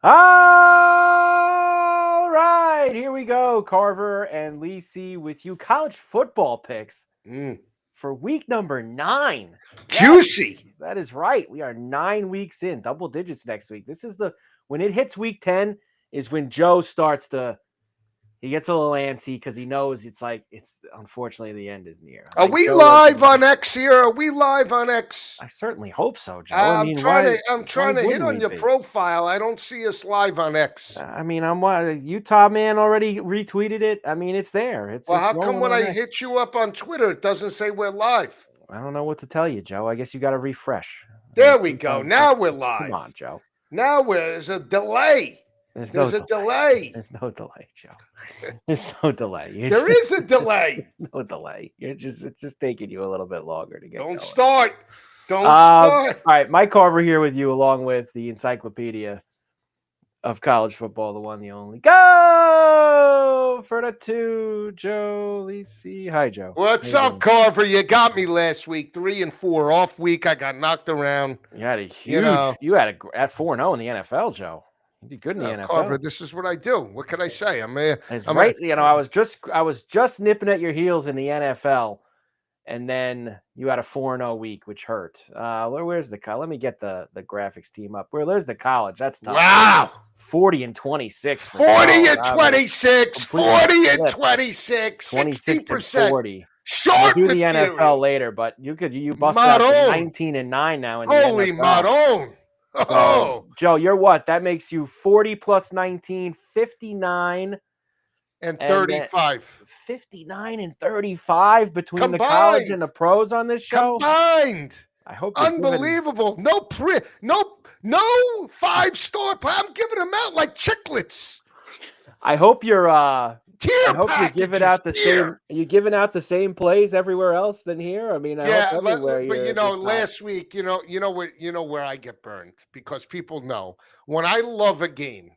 All right, here we go. Carver and Lisi with you. College football picks Mm. for week number 9. Yes, Juicy. that is right. We are 9 weeks in, double digits next week. This is when it hits week 10 is when Joe starts to he gets a little antsy because he knows it's unfortunately the end is near. Are Like we Joe doesn't live know. on X here? Are we live on X? I certainly hope so, Joe. I mean, I'm why trying to hit wouldn't on we your be? profile. I don't see us live on X. I mean, I'm what Utah man already retweeted it. I mean, it's there. It's Well, it's how come rolling when on I X. hit you up on Twitter, it doesn't say we're live? I don't know what to tell you, Joe. I guess you got to refresh. I mean, There we go. sometimes Now we're come on, live. Joe. There's a delay. There's no There's a delay. delay. There's no delay, Joe. There's no delay. There is a delay. There's no delay. It's just taking you a little bit longer to get Don't going. start. Don't start. All right, Mike Carver here with you, along with the encyclopedia of college football, the one, the only. Go for the 2, Joe Lisi. Hi, Joe. How What's you up, doing? Carver? You got me last week. 3-4 off week. I got knocked around. You had a You know, huge. You had at 4-0 in the NFL, Joe. You did good in the Carver. NFL. This is what I do. What can I say? It's I'm a. right. I was just nipping at your heels in the NFL, and then you had a 4-0 week, which hurt. Where's the Let me get the graphics team up. There's the college? That's tough. Wow. 40-26 for 40 Joe. and I mean, 26. completely 40 and flipped. 26. 26 and 60%. 40. We'll Short do the NFL material. later, but you busted out to Maroon. 19-9 now in the Holy NFL. Maroon. So, Oh. Joe, you're what? That makes you 40 plus 19, 59, And and then 35. 59 and 35 between the college Combined. and the pros on this show. Combined. I hope you're giving. Unbelievable. No 5-star. I'm giving them out like chiclets. I hope you're. I Tier hope you're giving packages. out the same. Tier. Are you giving out the same plays everywhere else than here? I mean, I hope Yeah, everywhere but you're the top. last week, where I get burned because people know when I love a game,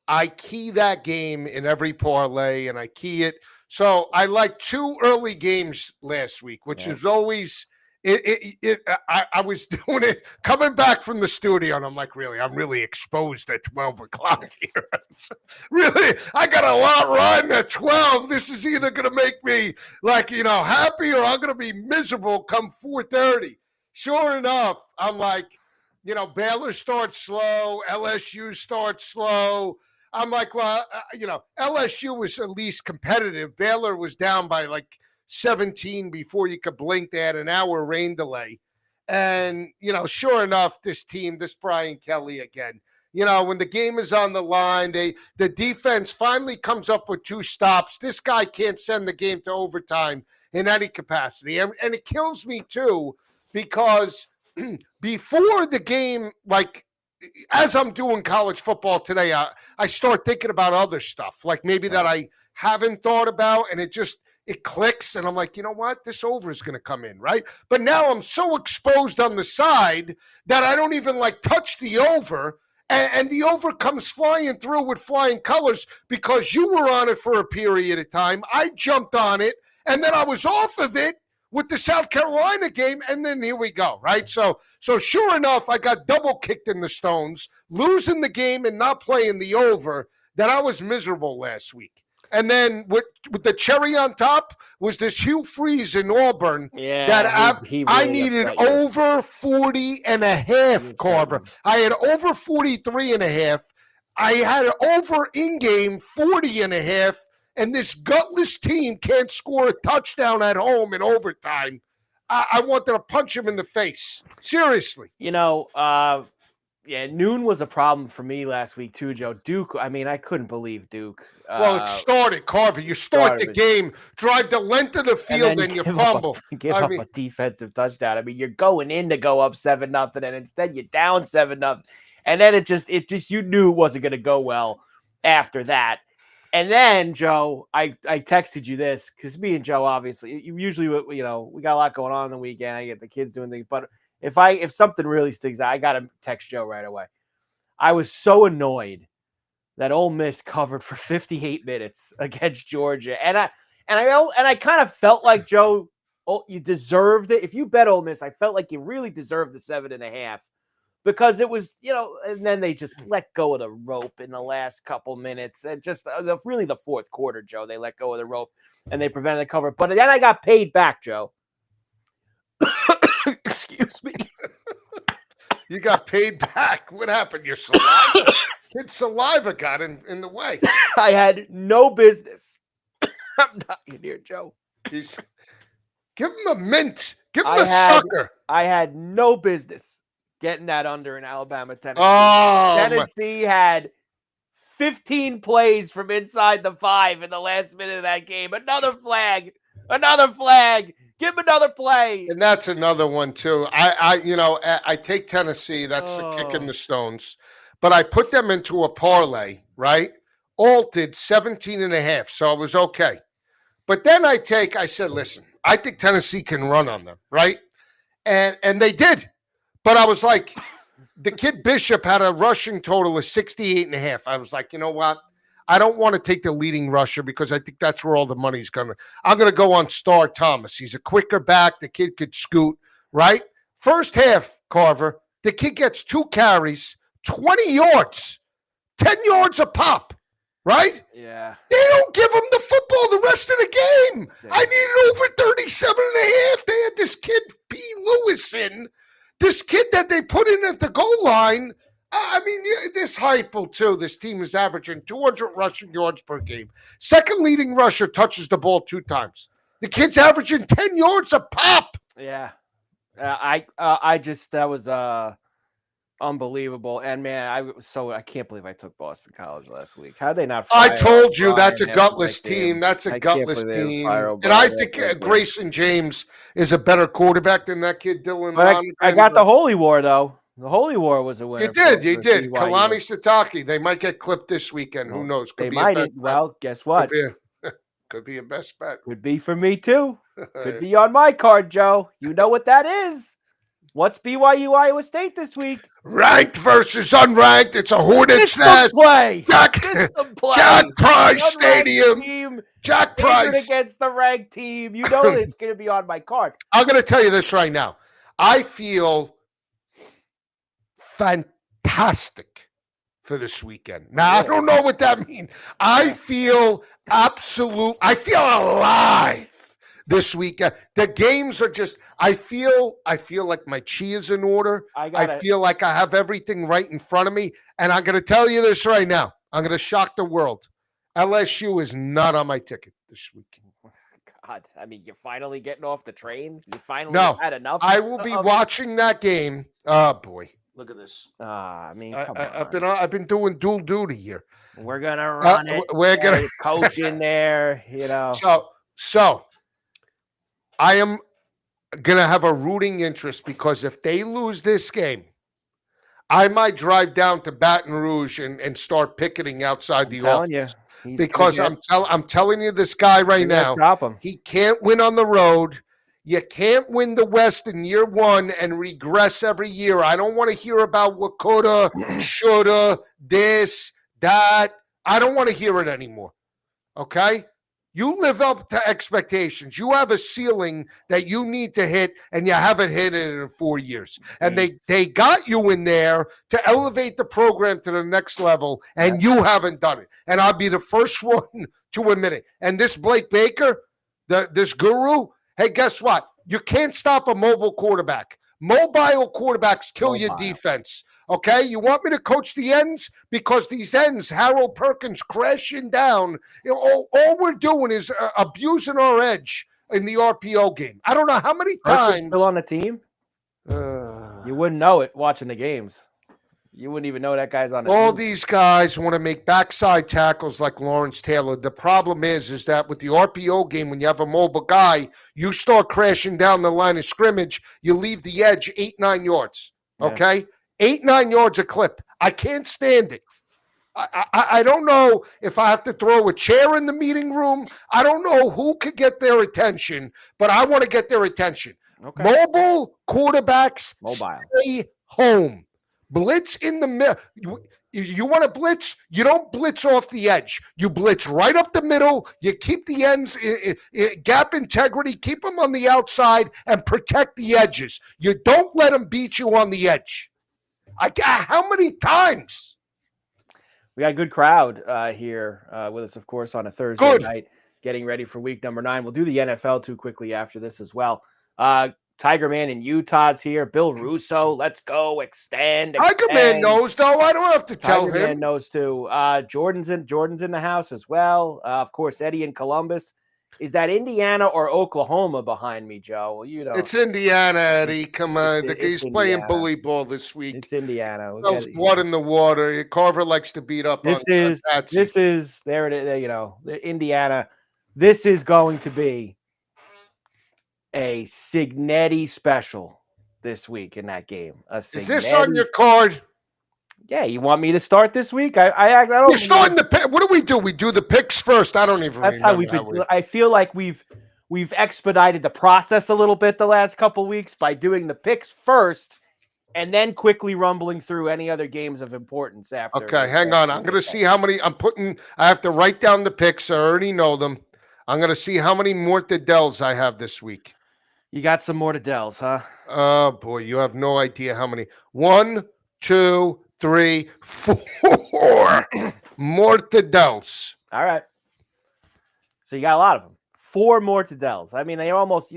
I key that game in every parlay and I key it. So I like 2 early games last week, which Yeah. is always I was doing it coming back from the studio, and I'm like, really, I'm really exposed at 12 o'clock here. Really, I got a lot run at 12. This is either gonna make me happy or I'm gonna be miserable come 4:30. Sure enough, I'm like, Baylor starts slow, LSU starts slow. I'm like, well, LSU was at least competitive. Baylor was down by like 17 before you could blink. They had an hour rain delay. And, sure enough, this Brian Kelly again, when the game is on the line, the defense finally comes up with 2 stops. This guy can't send the game to overtime in any capacity. And it kills me too, because before the game, like, as I'm doing college football today, I start thinking about other stuff, like maybe that Right. I haven't thought about, and it clicks, and I'm like, you know what? This over is going to come in, right? But now I'm so exposed on the side that I don't even touch the over, and the over comes flying through with flying colors because you were on it for a period of time. I jumped on it, and then I was off of it with the South Carolina game, and then here we go, right? So sure enough, I got double kicked in the stones, losing the game and not playing the over. That I was miserable last week. And then with the cherry on top was this Hugh Freeze in Auburn that Yeah, he I really needed upset you. over 40 and a He half, upset Carver. you. I had over 43 and a half. I had over in game 40 and a half. And this gutless team can't score a touchdown at home in overtime. I wanted to punch him in the face. Seriously. Yeah, noon was a problem for me last week too, Joe. Duke, I mean, I couldn't believe Duke. Well, it started, Carver. You start Started the with, game, drive the length of the and field, then and you fumble. give I up a mean, defensive touchdown. I mean, you're going in to go up 7-0, and instead you're down 7-0, and then it just you knew it wasn't going to go well after that. And then Joe, I texted you this because me and Joe obviously usually we got a lot going on the weekend. I get the kids doing things, but if something really sticks out, I got to text Joe right away. I was so annoyed that Ole Miss covered for 58 minutes against Georgia, and I kind of felt like Joe, you deserved it. If you bet Ole Miss, I felt like you really deserved the 7.5. because it was, and then they just let go of the rope in the last couple minutes. And just really the fourth quarter, Joe, they let go of the rope and they prevented the cover. But then I got paid back, Joe. Excuse me. You got paid back. What happened? Your saliva? Kid's saliva got in the way. I had no business. I'm dying here, Joe. Give him a mint. Give him a sucker. I had no business getting that under in Alabama, Tennessee. Tennessee had 15 plays from inside the 5 in the last minute of that game. Another flag. Give him another play. And that's another one too. I take Tennessee. That's a kick in the stones. But I put them into a parlay, right? All did 17.5, so it was okay. But then I said, listen, I think Tennessee can run on them, right? And they did. But I was like, the kid Bishop had a rushing total of 68.5. I was like, you know what? I don't want to take the leading rusher because I think that's where all the money's going to. I'm going to go on Star Thomas. He's a quicker back. The kid could scoot, right? First half, Carver, the kid gets 2 carries, 20 yards, 10 yards a pop, right? Yeah. They don't give him the football the rest of the game. I needed over 37.5. They had this kid, P. Lewis, this kid that they put in at the goal line. I mean, this Heupel, too. This team is averaging 200 rushing yards per game. Second leading rusher touches the ball 2 times. The kid's averaging 10 yards a pop. Yeah. That was unbelievable. And man, I can't believe I took Boston College last week. How'd they not fire I told you that's a Brian gutless after that team. game? That's a I gutless can't believe they team. fire And I O'Brien think Grayson James is a better quarterback than that kid, Dylan But Lonergan. I got the Holy War, though. The Holy War was a winner. You did. Kalani Sitake. They might get clipped this weekend. Who knows? They might. Well, guess what? Could be a best bet. Could be for me, too. Could be on my card, Joe. You know what that is. What's BYU Iowa State this week? Ranked versus unranked. It's a Hornets nest. Play. Jack Price Stadium. Team Jack Price against the ranked team. You know it's going to be on my card. I'm going to tell you this right now. I feel fantastic for this weekend. Now, I don't know what that means. I feel alive this weekend. The games are just, I feel like my chi is in order. I feel like I have everything right in front of me. And I'm going to tell you this right now. I'm going to shock the world. LSU is not on my ticket this week. God, I mean, you're finally getting off the train? You finally had enough? I will be watching that game. Oh, boy. Look at this. I mean, I've been doing dual duty here. We're going to run it. We're going to coach in there, So I am going to have a rooting interest because if they lose this game, I might drive down to Baton Rouge and start picketing outside the office. Because I'm telling you this guy right now, he can't win on the road. You can't win the West in year one and regress every year. I don't want to hear about what coulda, shoulda, this, that. I don't want to hear it anymore. Okay? You live up to expectations. You have a ceiling that you need to hit, and you haven't hit it in 4 years. And they got you in there to elevate the program to the next level, and you haven't done it. And I'll be the first one to admit it. And this Blake Baker, this guru, hey, guess what? You can't stop a mobile quarterback. Mobile quarterbacks kill your defense. Okay? You want me to coach the ends? Because these ends, Harold Perkins crashing down, all we're doing is abusing our edge in the RPO game. I don't know how many times. Still on the team? You wouldn't know it watching the games. You wouldn't even know that guy's on the team. All these guys want to make backside tackles like Lawrence Taylor. The problem is that with the RPO game, when you have a mobile guy, you start crashing down the line of scrimmage. You leave the edge 8-9 yards. Okay? 8-9 yards a clip. I can't stand it. I don't know if I have to throw a chair in the meeting room. I don't know who could get their attention, but I want to get their attention. Okay. Mobile quarterbacks stay home. Blitz in the middle. You want to blitz? You don't blitz off the edge. You blitz right up the middle. You keep the ends, gap integrity, keep them on the outside, and protect the edges. You don't let them beat you on the edge. How many times? We got a good crowd here with us, of course, on a Thursday night, getting ready for week number 9. We'll do the NFL too quickly after this as well. Tiger Man in Utah's here. Bill Russo, let's go, extend. Tiger Man knows, though. I don't have to tell him. Tiger Man knows too. Jordan's in the house as well. Of course, Eddie in Columbus. Is that Indiana or Oklahoma behind me, Joe? Well, you know, it's Indiana, Eddie. Come on, he's playing bully ball this week. It's Indiana. There's blood in the water. Carver likes to beat up. This is there. It is. You know, Indiana. This is going to be a Signetti special this week in that game. Is this on your card? Yeah, you want me to start this week? I don't. You're starting the pick. What do? We do the picks first. I don't even. That's how we've been. I feel like we've expedited the process a little bit the last couple of weeks by doing the picks first, and then quickly rumbling through any other games of importance after. Okay, hang on. I'm going to see how many I'm putting. I have to write down the picks. I already know them. I'm going to see how many mortadels I have this week. You got some mortadels, huh? Oh boy, you have no idea how many. 1, 2, 3, 4 mortadels. All right. So you got a lot of them. 4 mortadels. I mean, they almost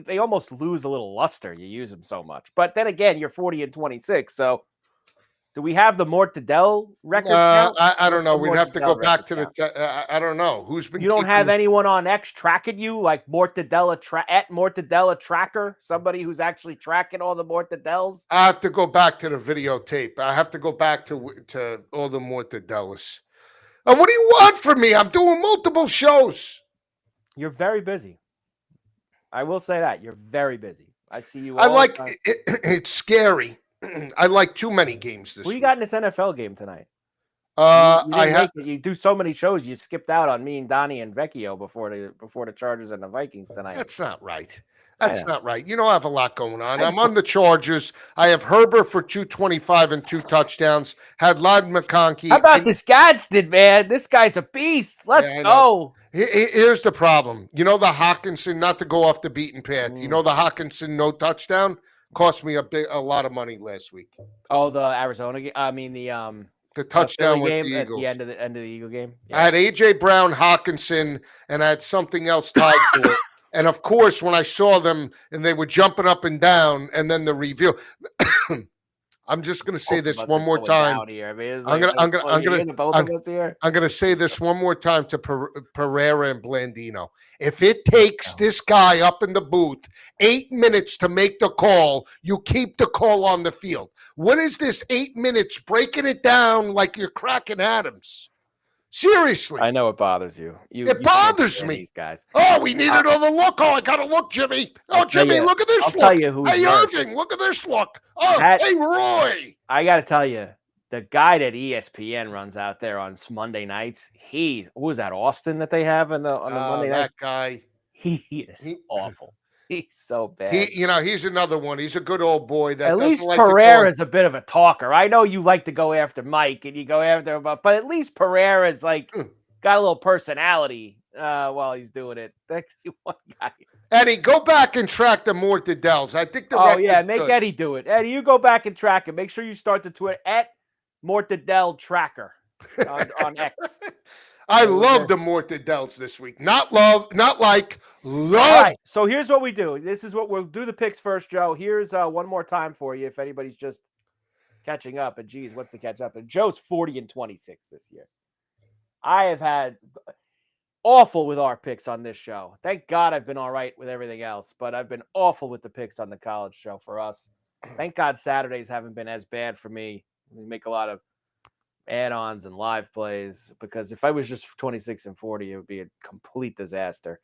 lose a little luster. You use them so much. But then again, you're 40-26. So do we have the mortadel record? I don't know. We'd have to go back to the. I don't know who's been. You don't have anyone on X tracking you like Mortadella at Mortadella Tracker, somebody who's actually tracking all the mortadels. I have to go back to the videotape. I have to go back to all the mortadellas. And what do you want from me? I'm doing multiple shows. You're very busy. I will say that you're very busy. I see you. I like it, it's scary. I like too many games this week. Who you got in this NFL game tonight? You do so many shows. You skipped out on me and Donnie and Vecchio before the Chargers and the Vikings tonight. That's not right. That's not right. You know, I have a lot going on. I'm on the Chargers. I have Herbert for 225 and 2 touchdowns. Had Ladd McConkey. How about this Gadsden, man? This guy's a beast. Let's go. Here's the problem. You know the Hawkinson, not to go off the beaten path. You know the Hawkinson no touchdown cost me a lot of money last week. Oh, the Arizona game. I mean the touchdown with game the Eagles at the end of the Eagle game. Yeah. I had AJ Brown, Hawkinson, and I had something else tied to it. And of course, when I saw them and they were jumping up and down, and then the reveal, I'm just going to say this one more time. I'm going to say this one more time to Pereira and Blandino. If it takes this guy up in the booth 8 minutes to make the call, you keep the call on the field. What is this 8 minutes breaking it down like you're cracking Adams? Seriously. I know it bothers you. It bothers me. These guys. Oh, we need another look. Oh, I got to look, Jimmy. Oh, Jimmy, look at this look. Tell you who's hey, Irving, look at this look. Oh, hey, Roy. I got to tell you, the guy that ESPN runs out there on Monday nights, who was that, Austin that they have on the Monday night? That guy. He is awful. He's so bad. He's another one. He's a good old boy. That at least like Pereira's a bit of a talker. I know you like to go after Mike and you go after him, but at least Pereira's got a little personality while he's doing it. That's one guy. Eddie, go back and track the mortadels. I think make good. Eddie do it. Eddie, you go back and track it. Make sure you start the Twitter at Mortadel Tracker on X. I love the mortadels this week. Not love. Love. All right, so here's what we do. This is what we'll do the picks first, Joe. Here's one more time for you if anybody's just catching up. And geez, what's the catch up? And Joe's 40-26 this year. I have had awful with our picks on this show. Thank God I've been all right with everything else, but I've been awful with the picks on the college show for us. Thank God Saturdays haven't been as bad for me. We make a lot of add-ons and live plays because if I was just 26-40, it would be a complete disaster.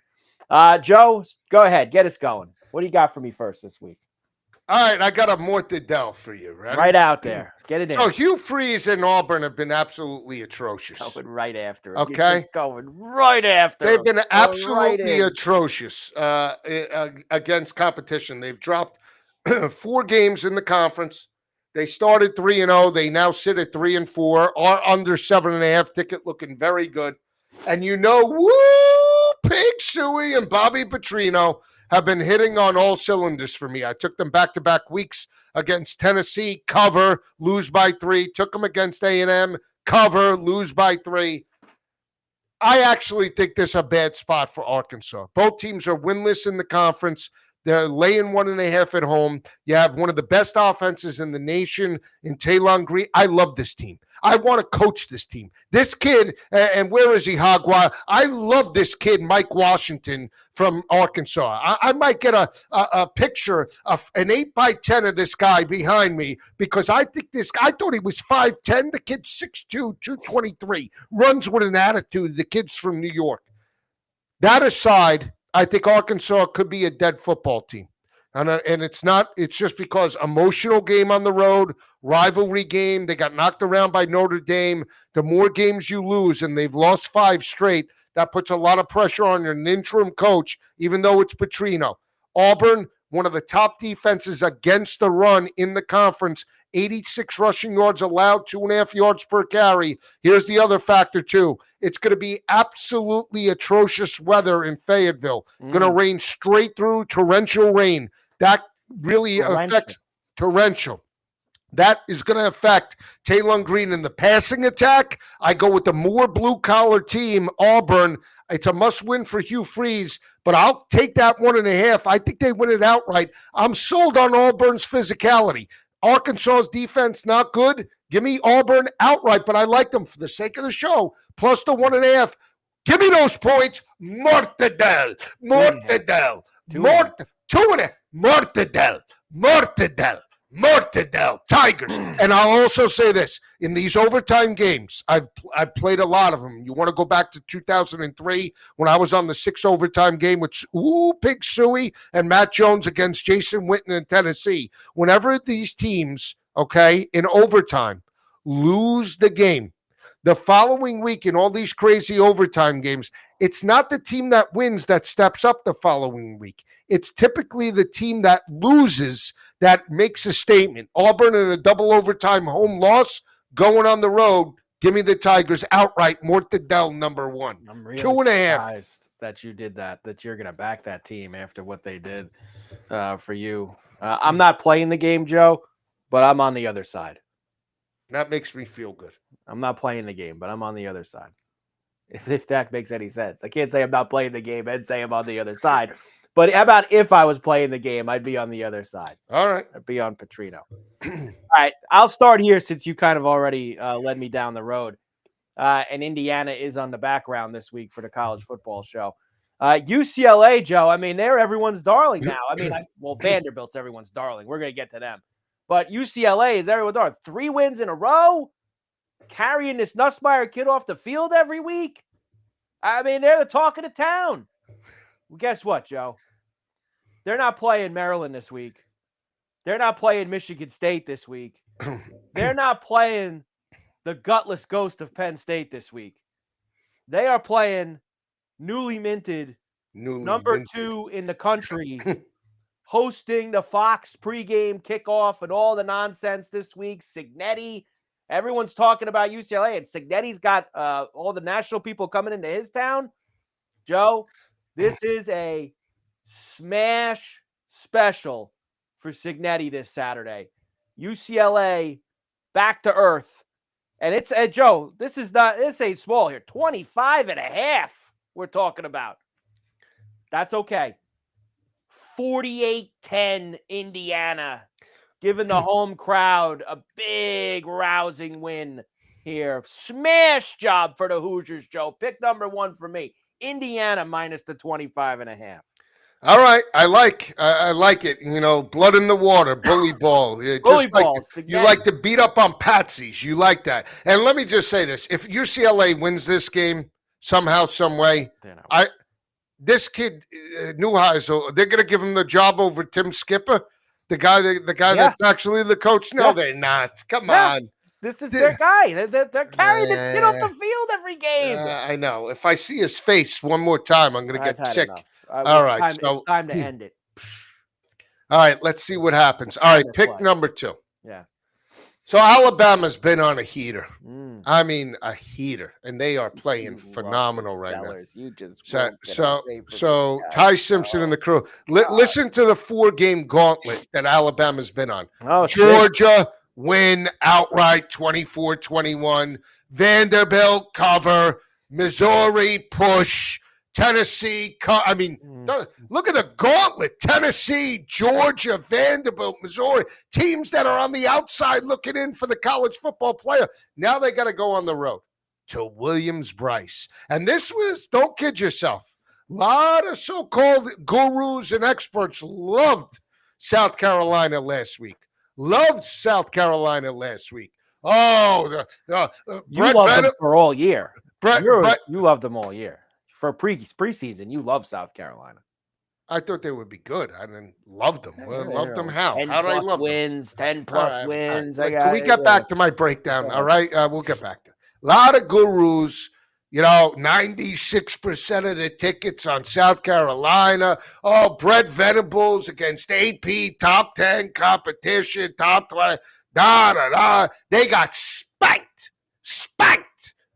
Joe, go ahead. Get us going. What do you got for me first this week? All right, I got a mortadel for you. Ready? Right out there. Get it in. So Hugh Freeze and Auburn have been absolutely atrocious. Going right after it. Okay. Going right after They've been absolutely atrocious against competition. They've dropped 4 games in the conference. They started 3-0. They now sit at 3-4. Are under 7.5 ticket, looking very good. And whoop, Pig Suey and Bobby Petrino have been hitting on all cylinders for me. I took them back-to-back weeks against Tennessee, cover, lose by 3. Took them against A&M, cover, lose by 3. I actually think this is a bad spot for Arkansas. Both teams are winless in the conference. They're laying 1.5 at home. You have one of the best offenses in the nation in Taylon Green. I love this team. I want to coach this team. This kid, and where is he, Hogwa? I love this kid, Mike Washington from Arkansas. I might get a picture of an 8x10 of this guy behind me because I think this guy, I thought he was 5'10". The kid's 6'2", 223. Runs with an attitude. The kid's from New York. That aside, I think Arkansas could be a dead football team. And it's not, it's just because emotional game on the road, rivalry game. They got knocked around by Notre Dame. The more games you lose, and they've lost 5 straight, that puts a lot of pressure on your interim coach, even though it's Petrino. Auburn, one of the top defenses against the run in the conference, 86 rushing yards allowed, 2.5 yards per carry. Here's the other factor, too. It's going to be absolutely atrocious weather in Fayetteville. Going to rain straight through, torrential rain. That really affects torrential. That is going to affect Taylon Green in the passing attack. I go with the more blue-collar team, Auburn. It's a must-win for Hugh Freeze, but I'll take that 1.5. I think they win it outright. I'm sold on Auburn's physicality. Arkansas's defense, not good. Give me Auburn outright, but I like them for the sake of the show. Plus the 1.5. Give me those points. Mortadell. 2.5. Mortadell. Tigers. And I'll also say this. In these overtime games, I've played a lot of them. You want to go back to 2003 when I was on the 6 overtime game with Pig Suey and Matt Jones against Jason Witten in Tennessee. Whenever these teams, in overtime, lose the game, the following week in all these crazy overtime games, it's not the team that wins that steps up the following week. It's typically the team that loses that makes a statement. Auburn in a double overtime home loss, going on the road. Give me the Tigers outright. Mortadell number 1. I'm really 2.5. surprised that you did that you're going to back that team after what they did for you. I'm not playing the game, Joe, but I'm on the other side. That makes me feel good. I'm not playing the game, but I'm on the other side. If that makes any sense. I can't say I'm not playing the game and say I'm on the other side. But how about if I was playing the game, I'd be on the other side. All right. I'd be on Petrino. All right. I'll start here since you kind of already led me down the road. And Indiana is on the background this week for the college football show. UCLA, Joe, I mean, they're everyone's darling now. I mean, Vanderbilt's everyone's darling. We're going to get to them. But UCLA is everyone's darling. 3 wins in a row. Carrying this Nussmeier kid off the field every week. I mean, they're the talk of the town. Well, guess what, Joe? They're not playing Maryland this week. They're not playing Michigan State this week. They're not playing the gutless ghost of Penn State this week. They are playing newly minted number 2 in the country, hosting the Fox pregame kickoff and all the nonsense this week. Cignetti. Everyone's talking about UCLA, and Cignetti's got all the national people coming into his town. Joe, this is a smash special for Cignetti this Saturday. UCLA back to earth. And it's, Joe, this ain't small here. 25.5 we're talking about. That's okay. 48-10 Indiana. Giving the home crowd a big, rousing win here. Smash job for the Hoosiers, Joe. Pick number 1 for me. Indiana minus the 25.5. All right. I like it. You know, blood in the water, bully ball. Bully ball. You like to beat up on patsies. You like that. And let me just say this. If UCLA wins this game somehow, some way, this kid, Neuheisel, they're going to give him the job over Tim Skipper. The guy that's actually the coach? No, they're not. Come on. This is their guy. They're carrying this kid off the field every game. I know. If I see his face one more time, I'm going to get sick. All right. It's time to end it. All right. Let's see what happens. All right. Pick number 2. Yeah. So Alabama's been on a heater. Mm. I mean, a heater, and they are playing You love phenomenal the right now. Sellers. You just So, won't get away from these guys. Ty Simpson and the crew. Listen to the 4-game gauntlet that Alabama's been on. Oh, it's big. Georgia win outright 24-21. Vanderbilt cover. Missouri push. Tennessee. Look at the gauntlet. Tennessee, Georgia, Vanderbilt, Missouri. Teams that are on the outside looking in for the college football player. Now they got to go on the road to Williams-Brice. And this was, don't kid yourself, a lot of so-called gurus and experts loved South Carolina last week. Oh, you loved them for all year. You loved them all year. For preseason, you love South Carolina. I thought they would be good. I didn't love them. Loved them how? How did I love wins, them? 10+ wins. Can we get back to my breakdown? All right, we'll get back to it. A lot of gurus, 96% of the tickets on South Carolina. Oh, Brett Venables against AP, top 10 competition, top 20. They got spanked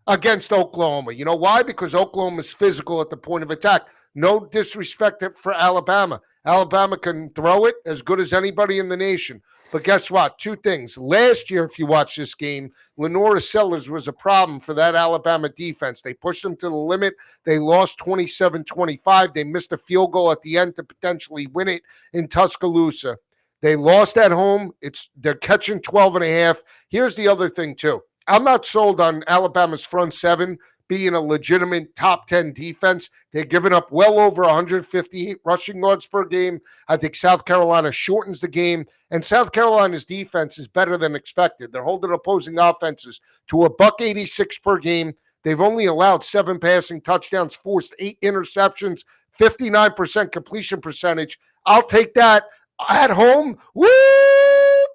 against Oklahoma. You know why? Because Oklahoma's physical at the point of attack. No disrespect for Alabama. Alabama can throw it as good as anybody in the nation. But guess what? Two things. Last year, if you watch this game, Lenora Sellers was a problem for that Alabama defense. They pushed them to the limit. They lost 27-25. They missed a field goal at the end to potentially win it in Tuscaloosa. They lost at home. They're catching 12.5. Here's the other thing, too. I'm not sold on Alabama's front seven being a legitimate top 10 defense. They're giving up well over 158 rushing yards per game. I think South Carolina shortens the game, and South Carolina's defense is better than expected. They're holding opposing offenses to a $186 per game. They've only allowed 7 passing touchdowns, forced 8 interceptions, 59% completion percentage. I'll take that at home. Woo!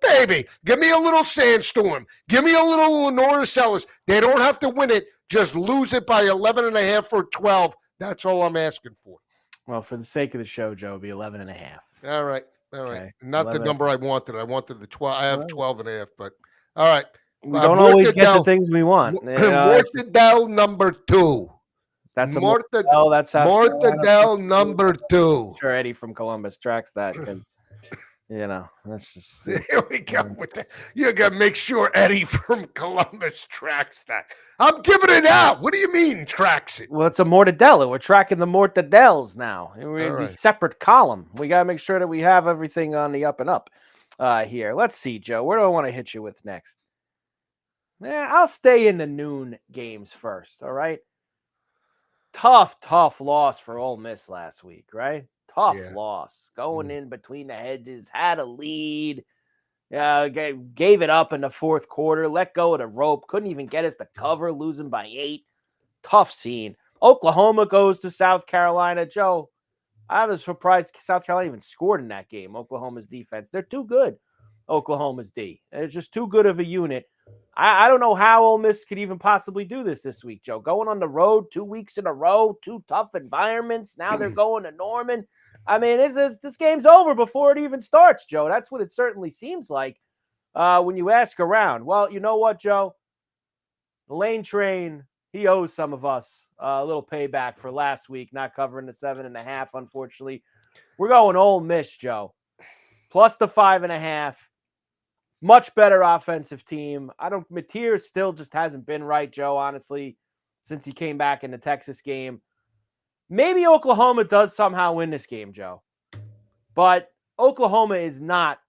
Baby, give me a little Sandstorm. Give me a little Lenora Sellers. They don't have to win it. Just lose it by 11.5 or 12. That's all I'm asking for. Well, for the sake of the show, Joe, it'll be 11.5. All right. Okay. Not 11. The number I wanted. I wanted the 12. I have 12.5, but all right. We don't always get the things we want. Mortadell number 2. That's a Mortadell. That's Mortadell number 2. Sure, Eddie from Columbus tracks that because. That's just. Here we go with that. You got to make sure Eddie from Columbus tracks that. I'm giving it out. What do you mean tracks it? Well, it's a mortadella. We're tracking the mortadellas now. We're in the separate column. We got to make sure that we have everything on the up and up here. Let's see, Joe. Where do I want to hit you with next? I'll stay in the noon games first, all right? Tough loss for Ole Miss last week, right? Tough loss. Going in between the hedges, had a lead, gave it up in the fourth quarter, let go of the rope, couldn't even get us to cover, losing by 8. Tough scene. Oklahoma goes to South Carolina. Joe, I was surprised South Carolina even scored in that game. Oklahoma's defense. They're too good, Oklahoma's D. It's just too good of a unit. I don't know how Ole Miss could even possibly do this week, Joe. Going on the road 2 weeks in a row, 2 tough environments. Now they're going to Norman. I mean, this game's over before it even starts, Joe. That's what it certainly seems like when you ask around. Well, you know what, Joe? The Lane Train, he owes some of us a little payback for last week, not covering the 7.5, unfortunately. We're going Ole Miss, Joe. Plus the 5.5. Much better offensive team. Mateer still just hasn't been right, Joe, honestly, since he came back in the Texas game. Maybe Oklahoma does somehow win this game, Joe. But Oklahoma is not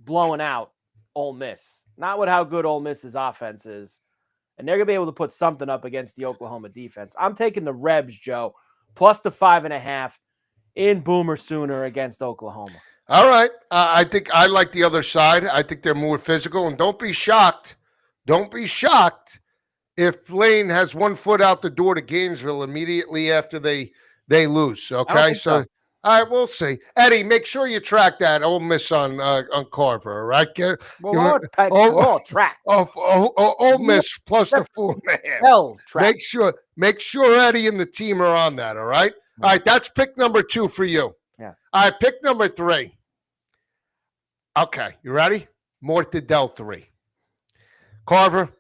blowing out Ole Miss. Not with how good Ole Miss's offense is. And they're going to be able to put something up against the Oklahoma defense. I'm taking the Rebs, Joe, plus the 5.5 in Boomer Sooner against Oklahoma. All right. I think I like the other side. I think they're more physical. And don't be shocked. Don't be shocked if Lane has 1 foot out the door to Gainesville immediately after they lose. Okay. So all right, we'll see. Eddie, make sure you track that Ole Miss on Carver. All right. All track. Ole Miss plus the 4.5. Make sure Eddie and the team are on that. All right. All right. That's pick number 2 for you. Yeah. All right. Pick number 3. Okay, you ready? Mortadell 3. Carver,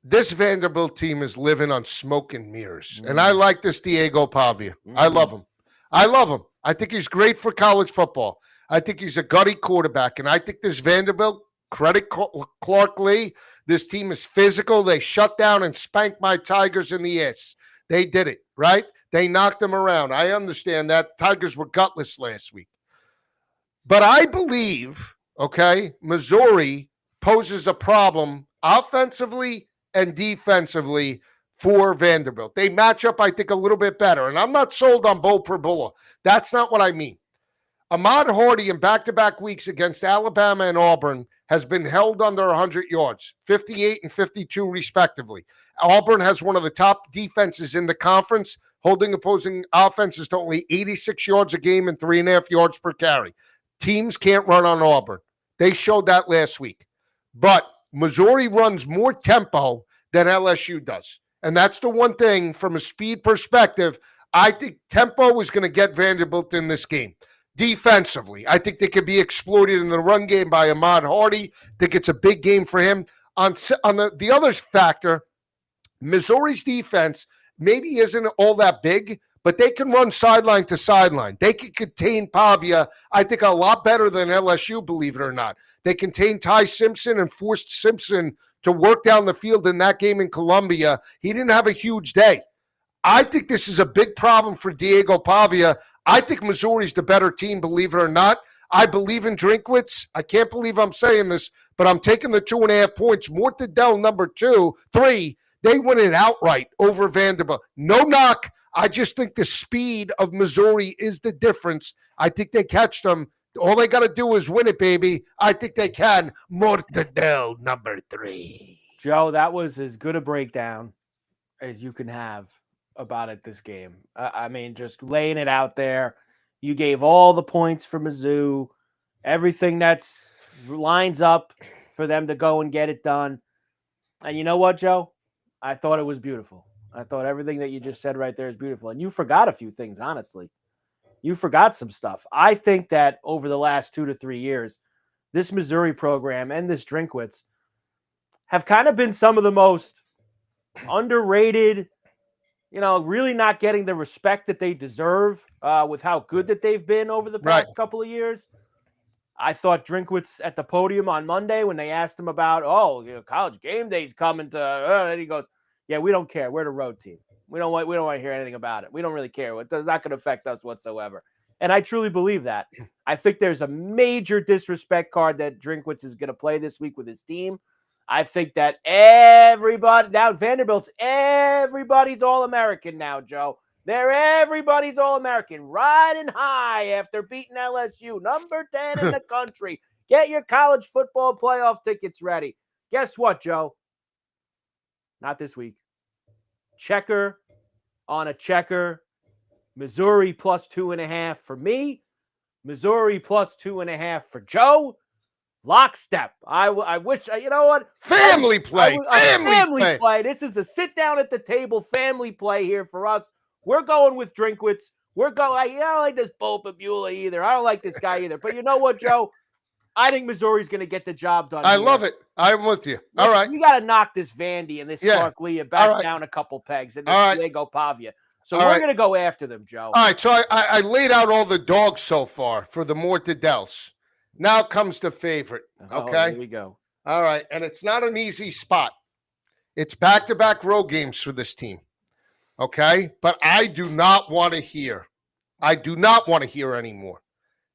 this Vanderbilt team is living on smoke and mirrors. And I like this Diego Pavia. I love him. I love him. I think he's great for college football. I think he's a gutty quarterback. And I think this Vanderbilt, credit Clark Lee, this team is physical. They shut down and spanked my Tigers in the ass. They did it, right? They knocked them around. I understand that. Tigers were gutless last week. But I believe, Missouri poses a problem offensively and defensively for Vanderbilt. They match up, I think, a little bit better. And I'm not sold on Bo Perbula. That's not what I mean. Ahmad Hardy in back-to-back weeks against Alabama and Auburn has been held under 100 yards, 58 and 52 respectively. Auburn has one of the top defenses in the conference, holding opposing offenses to only 86 yards a game and 3.5 yards per carry. Teams can't run on Auburn. They showed that last week. But Missouri runs more tempo than LSU does. And that's the one thing from a speed perspective. I think tempo is going to get Vanderbilt in this game. Defensively, I think they could be exploited in the run game by Ahmad Hardy. I think it's a big game for him. On the other factor, Missouri's defense maybe isn't all that big, but they can run sideline to sideline. They can contain Pavia, I think, a lot better than LSU, believe it or not. They contained Ty Simpson and forced Simpson to work down the field in that game in Columbia. He didn't have a huge day. I think this is a big problem for Diego Pavia. I think Missouri's the better team, believe it or not. I believe in Drinkwitz. I can't believe I'm saying this, but I'm taking the 2.5 points. Mortadell, number 3. They win it outright over Vanderbilt. No knock. I just think the speed of Missouri is the difference. I think they catch them. All they got to do is win it, baby. I think they can. Mortadell, number 3. Joe, that was as good a breakdown as you can have about it this game. I mean, just laying it out there. You gave all the points for Mizzou, everything that's lines up for them to go and get it done. And you know what, Joe? I thought it was beautiful. I thought everything that you just said right there is beautiful. And you forgot a few things, honestly. You forgot some stuff. I think that over the last 2 to 3 years, this Missouri program and this Drinkwitz have kind of been some of the most underrated, really not getting the respect that they deserve with how good that they've been over the past couple of years. I thought Drinkwitz at the podium on Monday when they asked him about, college game day's coming to, and he goes, yeah, we don't care. We're the road team. We don't want to hear anything about it. We don't really care. It's not going to affect us whatsoever. And I truly believe that. I think there's a major disrespect card that Drinkwitz is going to play this week with his team. I think that everybody now Vanderbilt's everybody's All-American now, Joe. They're everybody's All-American, riding high after beating LSU, number 10 in the country. Get your college football playoff tickets ready. Guess what, Joe? Not this week. Checker on a checker. Missouri plus 2.5 for me. Missouri plus 2.5 for Joe. Lockstep. I wish, you know what? Family play. Family play. This is a sit down at the table family play here for us. We're going with Drinkwitz. I don't like this Bo Perbula either. I don't like this guy either. But you know what, Joe? I think Missouri's going to get the job done. I love it. I'm with you. All right. You got to knock this Vandy and this Clark Lee back down a couple pegs and this Diego Pavia. So we're going to go after them, Joe. All right. So I laid out all the dogs so far for the Mortadells. Now comes the favorite. Okay. Here we go. All right. And it's not an easy spot. It's back-to-back road games for this team. Okay. But I do not want to hear anymore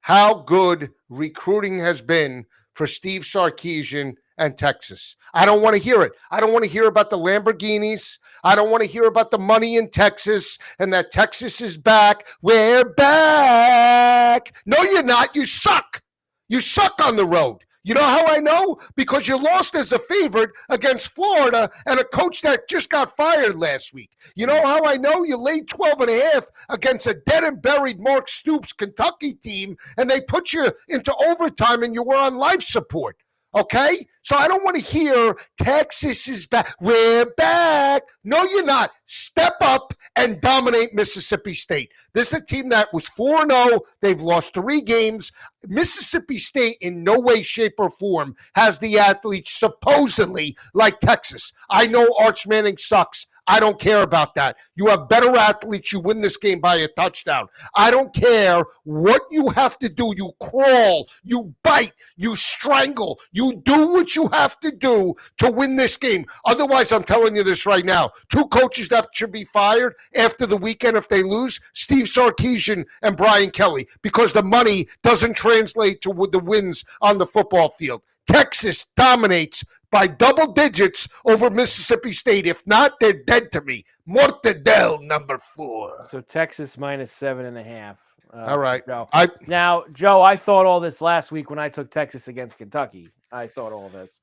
how good recruiting has been for Steve Sarkisian and Texas. I don't want to hear it. I don't want to hear about the Lamborghinis. I don't want to hear about the money in Texas and that Texas is back. We're back. No, you're not. You suck. You suck on the road. You know how I know? Because you lost as a favorite against Florida and a coach that just got fired last week. You know how I know? You laid 12.5 against a dead and buried Mark Stoops Kentucky team, and they put you into overtime and you were on life support. Okay? So I don't want to hear Texas is back. We're back. No, you're not. Step up and dominate Mississippi State. This is a team that was 4-0. They've lost 3 games. Mississippi State, in no way, shape, or form, has the athletes supposedly like Texas. I know Arch Manning sucks. I don't care about that. You have better athletes. You win this game by a touchdown. I don't care what you have to do. You crawl, you bite, you strangle, you do what you have to do to win this game. Otherwise, I'm telling you this right now. 2 coaches that should be fired after the weekend if they lose, Steve Sarkisian and Brian Kelly, because the money doesn't translate to the wins on the football field. Texas dominates by double digits over Mississippi State. If not, they're dead to me. Mortadell, number 4. So Texas minus 7.5. All right. Joe. Now, Joe, I thought all this last week when I took Texas against Kentucky. I thought all this.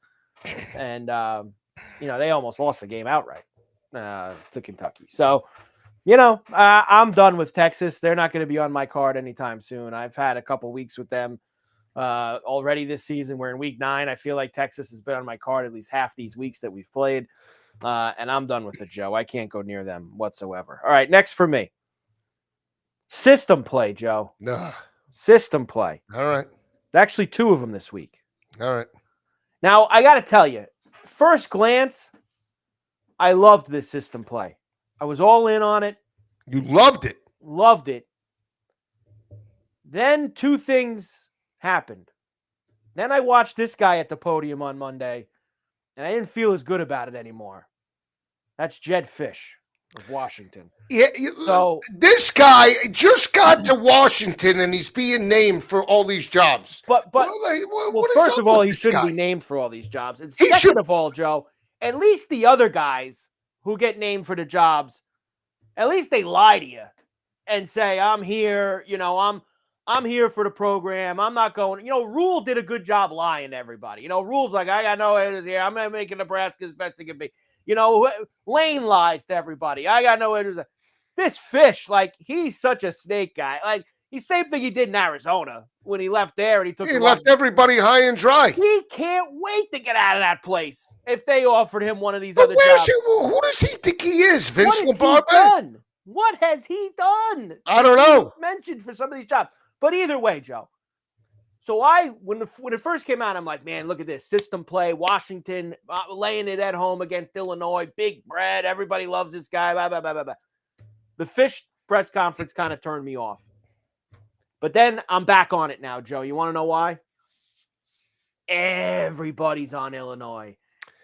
And, they almost lost the game outright to Kentucky. So, I'm done with Texas. They're not going to be on my card anytime soon. I've had a couple weeks with them already this season. We're in week 9. I feel like Texas has been on my card at least half these weeks that we've played. And I'm done with it, Joe. I can't go near them whatsoever. All right, next for me. System play, Joe. Nah. System play. All right. Actually, 2 of them this week. All right. Now, I got to tell you, first glance, I loved this system play. I was all in on it. You loved it. Loved it. Then 2 things happened. Then I watched this guy at the podium on Monday, and I didn't feel as good about it anymore. That's Jed Fish of Washington. Yeah, so this guy just got to Washington, and he's being named for all these jobs. But first of all, he shouldn't be named for all these jobs. And second of all, Joe, at least the other guys who get named for the jobs, at least they lie to you and say, I'm here, I'm here for the program. I'm not going. Rule did a good job lying to everybody. Rule's like, I got no editors here. I'm making Nebraska as best it can be. Lane lies to everybody. I got no editors. This Fish, he's such a snake guy. The same thing he did in Arizona when he left there and he left everybody high and dry. He can't wait to get out of that place if they offered him one of these other jobs. Who does he think he is, Vince Lombardi? What has he done? I don't know. Mentioned for some of these jobs. But either way, Joe. So when it first came out, I'm like, man, look at this system play. Washington laying it at home against Illinois. Big Brad. Everybody loves this guy. Blah, blah, blah, blah, blah. The Fish press conference kind of turned me off. But then I'm back on it now, Joe. You want to know why? Everybody's on Illinois.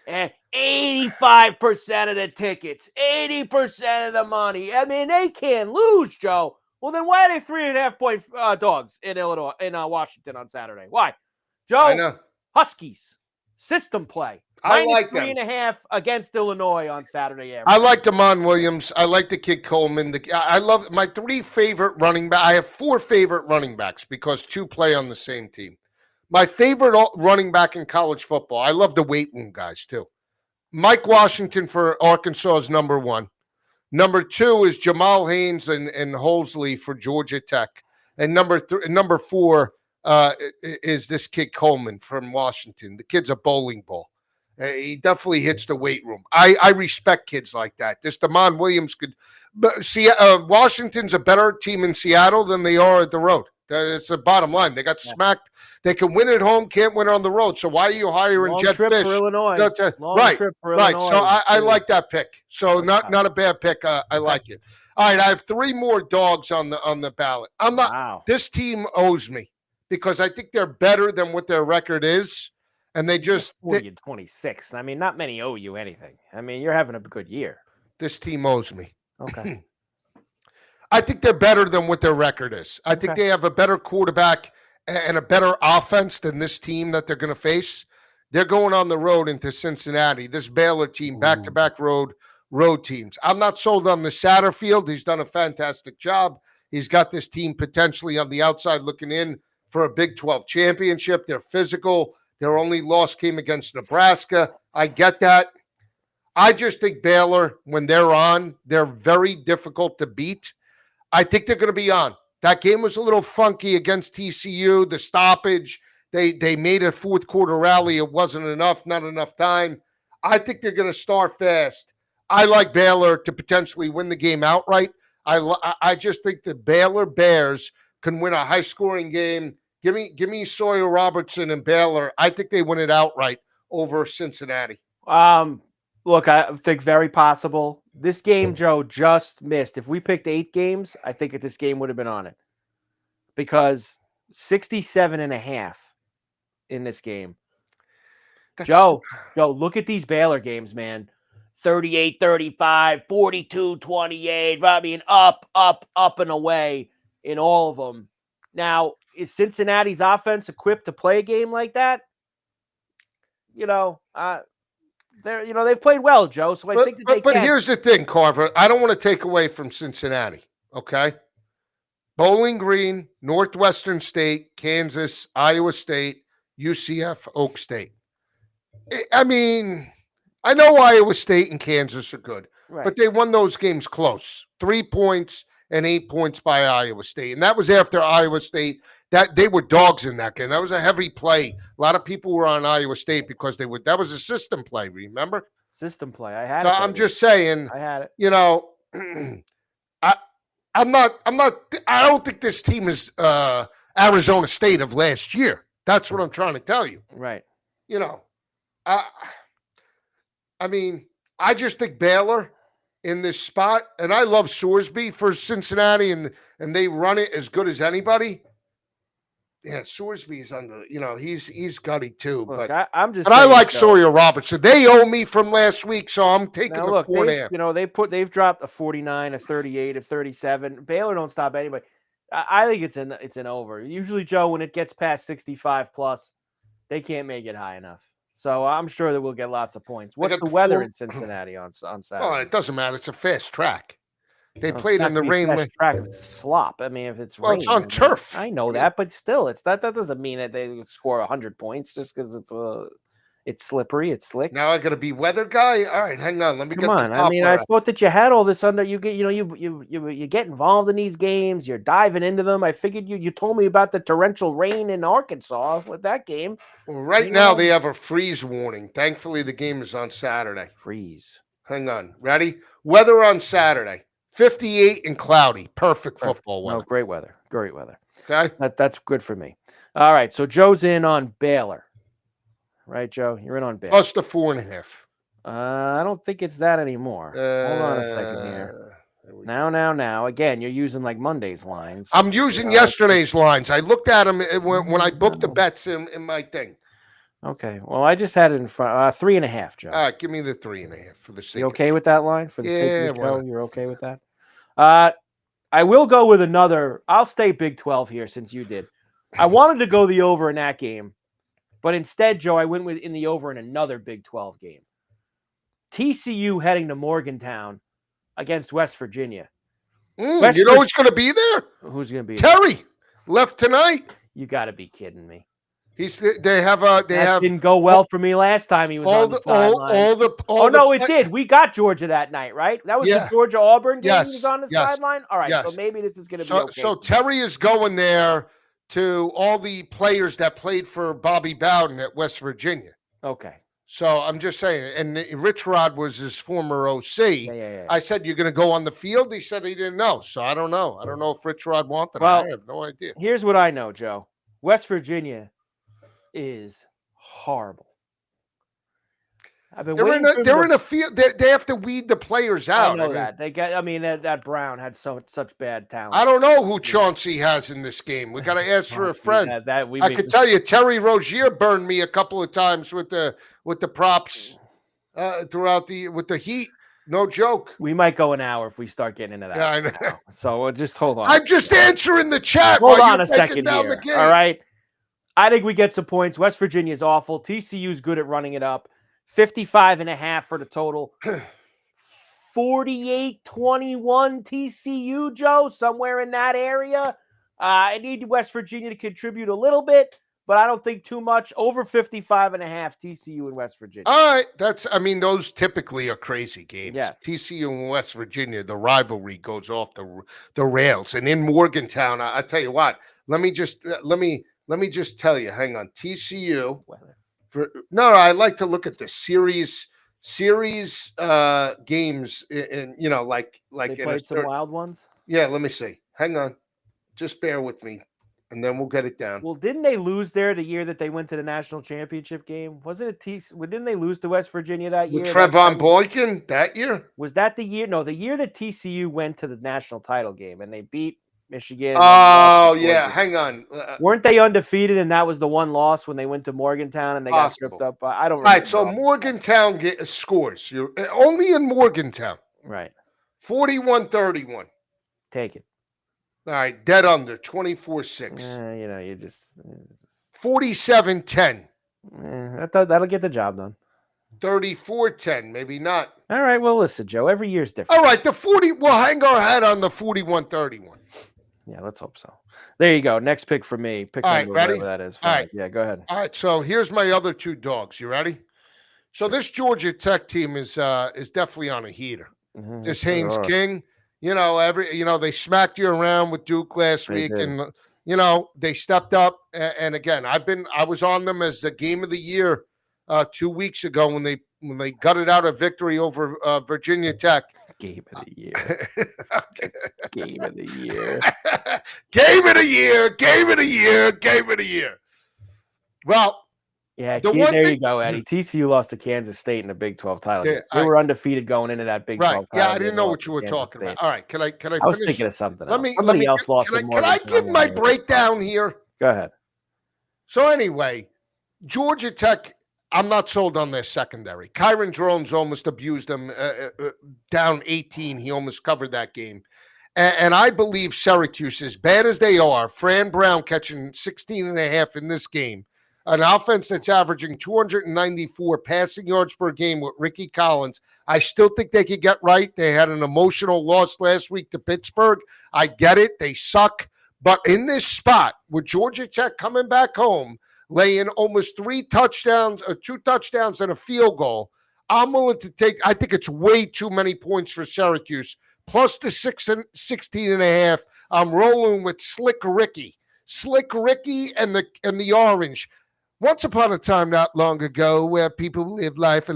And 85% of the tickets, 80% of the money. I mean, they can't lose, Joe. Well, then why are they 3.5-point dogs in Illinois, in Washington on Saturday? Why? Joe, I know. Huskies, system play. I like 3.5 against Illinois on Saturday. I like Damon Williams. I like the kid Coleman. I love my 3 favorite running backs. I have 4 favorite running backs because 2 play on the same team. My favorite running back in college football, I love the weight room guys too. Mike Washington for Arkansas is number 1. Number 2 is Jamal Haynes and Holsley for Georgia Tech. And number 4 is this kid Coleman from Washington. The kid's a bowling ball. He definitely hits the weight room. I respect kids like that. This Damon Williams could see Washington's a better team in Seattle than they are at the road. That's the bottom line. They got smacked. They can win at home, can't win on the road. So why are you hiring Jed Fish? For Illinois. Right. So I like that pick. So not a bad pick. I like it. All right, I have 3 more dogs on the ballot. I'm not. Wow. This team owes me because I think they're better than what their record is, and they just 40-26. I mean, not many owe you anything. I mean, you're having a good year. This team owes me. Okay. I think they're better than what their record is. I think they have a better quarterback and a better offense than this team that they're going to face. They're going on the road into Cincinnati. This Baylor team, back-to-back road teams. I'm not sold on the Satterfield. He's done a fantastic job. He's got this team potentially on the outside looking in for a Big 12 championship. They're physical. Their only loss came against Nebraska. I get that. I just think Baylor, when they're on, they're very difficult to beat. I think they're going to be on. That game was a little funky against TCU, the stoppage. They made a fourth quarter rally. It wasn't enough, not enough time. I think they're going to start fast. I like Baylor to potentially win the game outright. I just think the Baylor Bears can win a high scoring game. Give me Sawyer Robertson and Baylor. I think they win it outright over Cincinnati. Look, I think very possible. This game, Joe, just missed. If we picked 8 games, I think that this game would have been on it. Because 67.5 in this game. Joe, look at these Baylor games, man. 38-35, 42-28. I mean, up and away in all of them. Now, is Cincinnati's offense equipped to play a game like that? They've played well, Joe. So I think that they can. But here's the thing, Carver. I don't want to take away from Cincinnati. Okay, Bowling Green, Northwestern State, Kansas, Iowa State, UCF, Oak State. I mean, I know Iowa State and Kansas are good, right, but they won those games close. 3 points and 8 points by Iowa State. And that was after Iowa State. That they were dogs in that game. That was a heavy play. A lot of people were on Iowa State because that was a system play, remember? System play. I had so it. I'm just saying, I had it. I don't think this team is Arizona State of last year. That's what I'm trying to tell you. Right. I mean, I just think Baylor in this spot, and I love Sorsby for Cincinnati, and they run it as good as anybody. Yeah, Sorsby's under. He's gutty too. Look, but I like Sawyer Robertson. They owe me from last week, so I'm taking the 4.5. They've dropped a 49, a 38, a 37. Baylor don't stop anybody. I think it's an over. Usually, Joe, when it gets past 65 plus, they can't make it high enough. So I'm sure that we'll get lots of points. What's the weather in Cincinnati on Saturday? Oh, it doesn't matter. It's a fast track. They played in the rain. Track of slop. I mean, if it's rain, it's on turf. I know that, but still, that doesn't mean that they would score 100 points just because it's slippery, it's slick. Now I got to be weather guy. All right, hang on. Let me Come on. I mean, I thought that you had all this under. You get involved in these games. You're diving into them. I figured you told me about the torrential rain in Arkansas with that game. Well, right now they have a freeze warning. Thankfully, the game is on Saturday. Freeze. Hang on. Ready? Weather on Saturday. 58 and cloudy. Perfect football weather. No, great weather. Great weather. Okay. That's good for me. All right. So Joe's in on Baylor. Right, Joe? You're in on Baylor. Plus the 4.5. I don't think it's that anymore. Hold on a second here. Now. Again, you're using like Monday's lines. I'm using yesterday's lines. I looked at them when I booked the bets in my thing. Okay. Well, I just had it in front. 3.5, Joe. All right, give me the 3.5 for the sake. You okay with that line? For the sake of the show, you're okay with that? I will go with another. I'll stay Big 12 here since you did. I wanted to go the over in that game, but instead, Joe, I went with in the over in another Big 12 game. TCU heading to Morgantown against West Virginia. You know who's going to be there? Who's going to be Terry there? Left tonight. You got to be kidding me. That didn't go well for me last time he was on the sideline. It did. We got Georgia that night, right? That was the Georgia Auburn game. He was on the sideline. All right, so maybe this is going to be okay. So Terry is going there to all the players that played for Bobby Bowden at West Virginia. Okay. So I'm just saying, and Rich Rod was his former OC. Yeah. I said, "You're going to go on the field?" He said he didn't know. So I don't know. I don't know if Rich Rod wanted it. I have no idea. Here's what I know, Joe. West Virginia is horrible. They're in a field. They have to weed the players out. I know that they got. I mean, that Brown had such bad talent. I don't know who Chauncey has in this game. We got to ask for a friend. I could tell you, Terry Rozier burned me a couple of times with the props throughout with the heat. No joke. We might go an hour if we start getting into that. Yeah, I know. So just hold on. I'm just answering the chat. Hold on a second here. All right. I think we get some points. West Virginia is awful. TCU is good at running it up. 55.5 for the total. 48-21 TCU, Joe, somewhere in that area. I need West Virginia to contribute a little bit, but I don't think too much. Over 55.5 TCU and West Virginia. All right. Those typically are crazy games. Yes. TCU and West Virginia, the rivalry goes off the rails. And in Morgantown, I tell you what, let me let me just tell you. Hang on, TCU. Weather. I like to look at the series games in like They in a played some wild ones. yeah. Let me see. Hang on, just bear with me, and then we'll get it down. Well, didn't they lose there the year that they went to the national championship game? Wasn't it didn't they lose to West Virginia that With year? Trevon Boykin that year. Was that the year? No, the year that TCU went to the national title game and they beat Michigan. And then lost Oh to yeah, Georgia. hang on. Weren't they undefeated and that was the one loss when they went to Morgantown and they got tripped Possible. up? I don't All remember. right, so Morgantown scores. You're only in Morgantown. Right. 41-31. Take it. All right, dead under 24-6. You just 47-10. that'll get the job done. 34-10, maybe not. All right, well, listen, Joe, every year's different. All right, we'll hang our hat on the 41-31. Yeah, let's hope so. There you go. Next pick for me. Pick All number, right, ready? whatever that is. All right. Yeah, go ahead. All right, so here's my other two dogs. You ready? So this Georgia Tech team is definitely on a heater. Mm-hmm. This Haynes King, they smacked you around with Duke last week, and they stepped up. And again, I was on them as the game of the year 2 weeks ago when they gutted out a victory over Virginia Tech. Game of the year. Game of the year. Game of the year. Game of the year. Game of the year. Well. Yeah, there you go, Eddie. TCU lost to Kansas State in the Big 12 title. Yeah, they were undefeated going into that Big 12 title. Yeah, I didn't know what you were talking about. All right, can I finish? I was thinking of something else. Somebody else lost in Can I give my breakdown here? Go ahead. So anyway, Georgia Tech, I'm not sold on their secondary. Kyron Drones almost abused them down 18. He almost covered that game. And I believe Syracuse, as bad as they are, Fran Brown catching 16 and a half in this game, an offense that's averaging 294 passing yards per game with Ricky Collins. I still think they could get right. They had an emotional loss last week to Pittsburgh. I get it. They suck. But in this spot, with Georgia Tech coming back home, laying almost 2 touchdowns and a field goal, I'm willing to take, I think it's way too many points for Syracuse. Plus the 16 and a half. I'm rolling with Slick Ricky. Slick Ricky and the orange. Once upon a time not long ago where people live life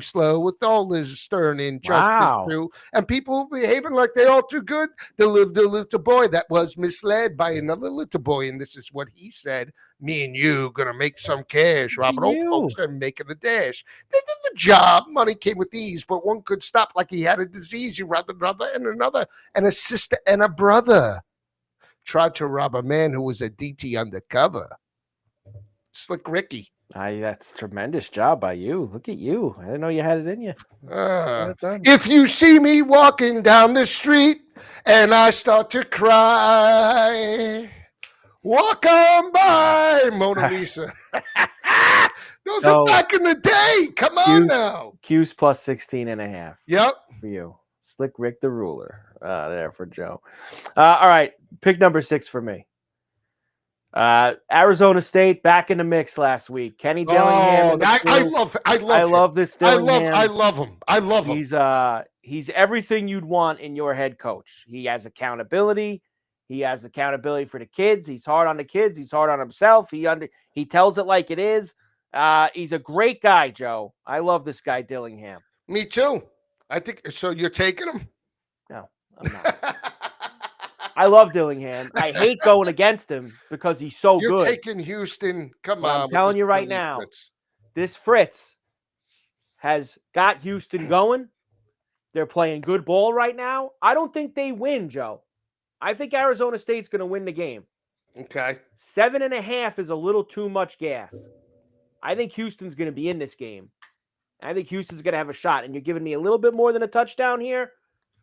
slow with all this stern injustice too, and people behaving like they all too good. The little boy that was misled by another little boy, and this is what he said: me and you gonna make some cash. Robert, old folks are making the dash. They did the job. Money came with ease, but one could stop like he had a disease. You rather another, and a sister and a brother tried to rob a man who was a DT undercover. Slick Ricky. That's a tremendous job by you. Look at you. I didn't know you had it in you. If you see me walking down the street and I start to cry, walk on by, Mona Lisa. Those are back in the day. Come on now. Q's plus 16 and a half. Yep. For you. Slick Rick the ruler. There for Joe. All right. Pick number 6 for me. Arizona State back in the mix last week. Kenny Dillingham. I love this Dillingham. I love him. He's everything you'd want in your head coach. He has accountability. He has accountability for the kids. He's hard on the kids. He's hard on himself. He tells it like it is. He's a great guy, Joe. I love this guy, Dillingham. Me too. I think so. You're taking him? No, I'm not. I love Dillingham. I hate going against him because he's so good. You're taking Houston. Come on. I'm telling you right now, this Fritz has got Houston going. They're playing good ball right now. I don't think they win, Joe. I think Arizona State's going to win the game. Okay. 7.5 is a little too much gas. I think Houston's going to be in this game. I think Houston's going to have a shot. And you're giving me a little bit more than a touchdown here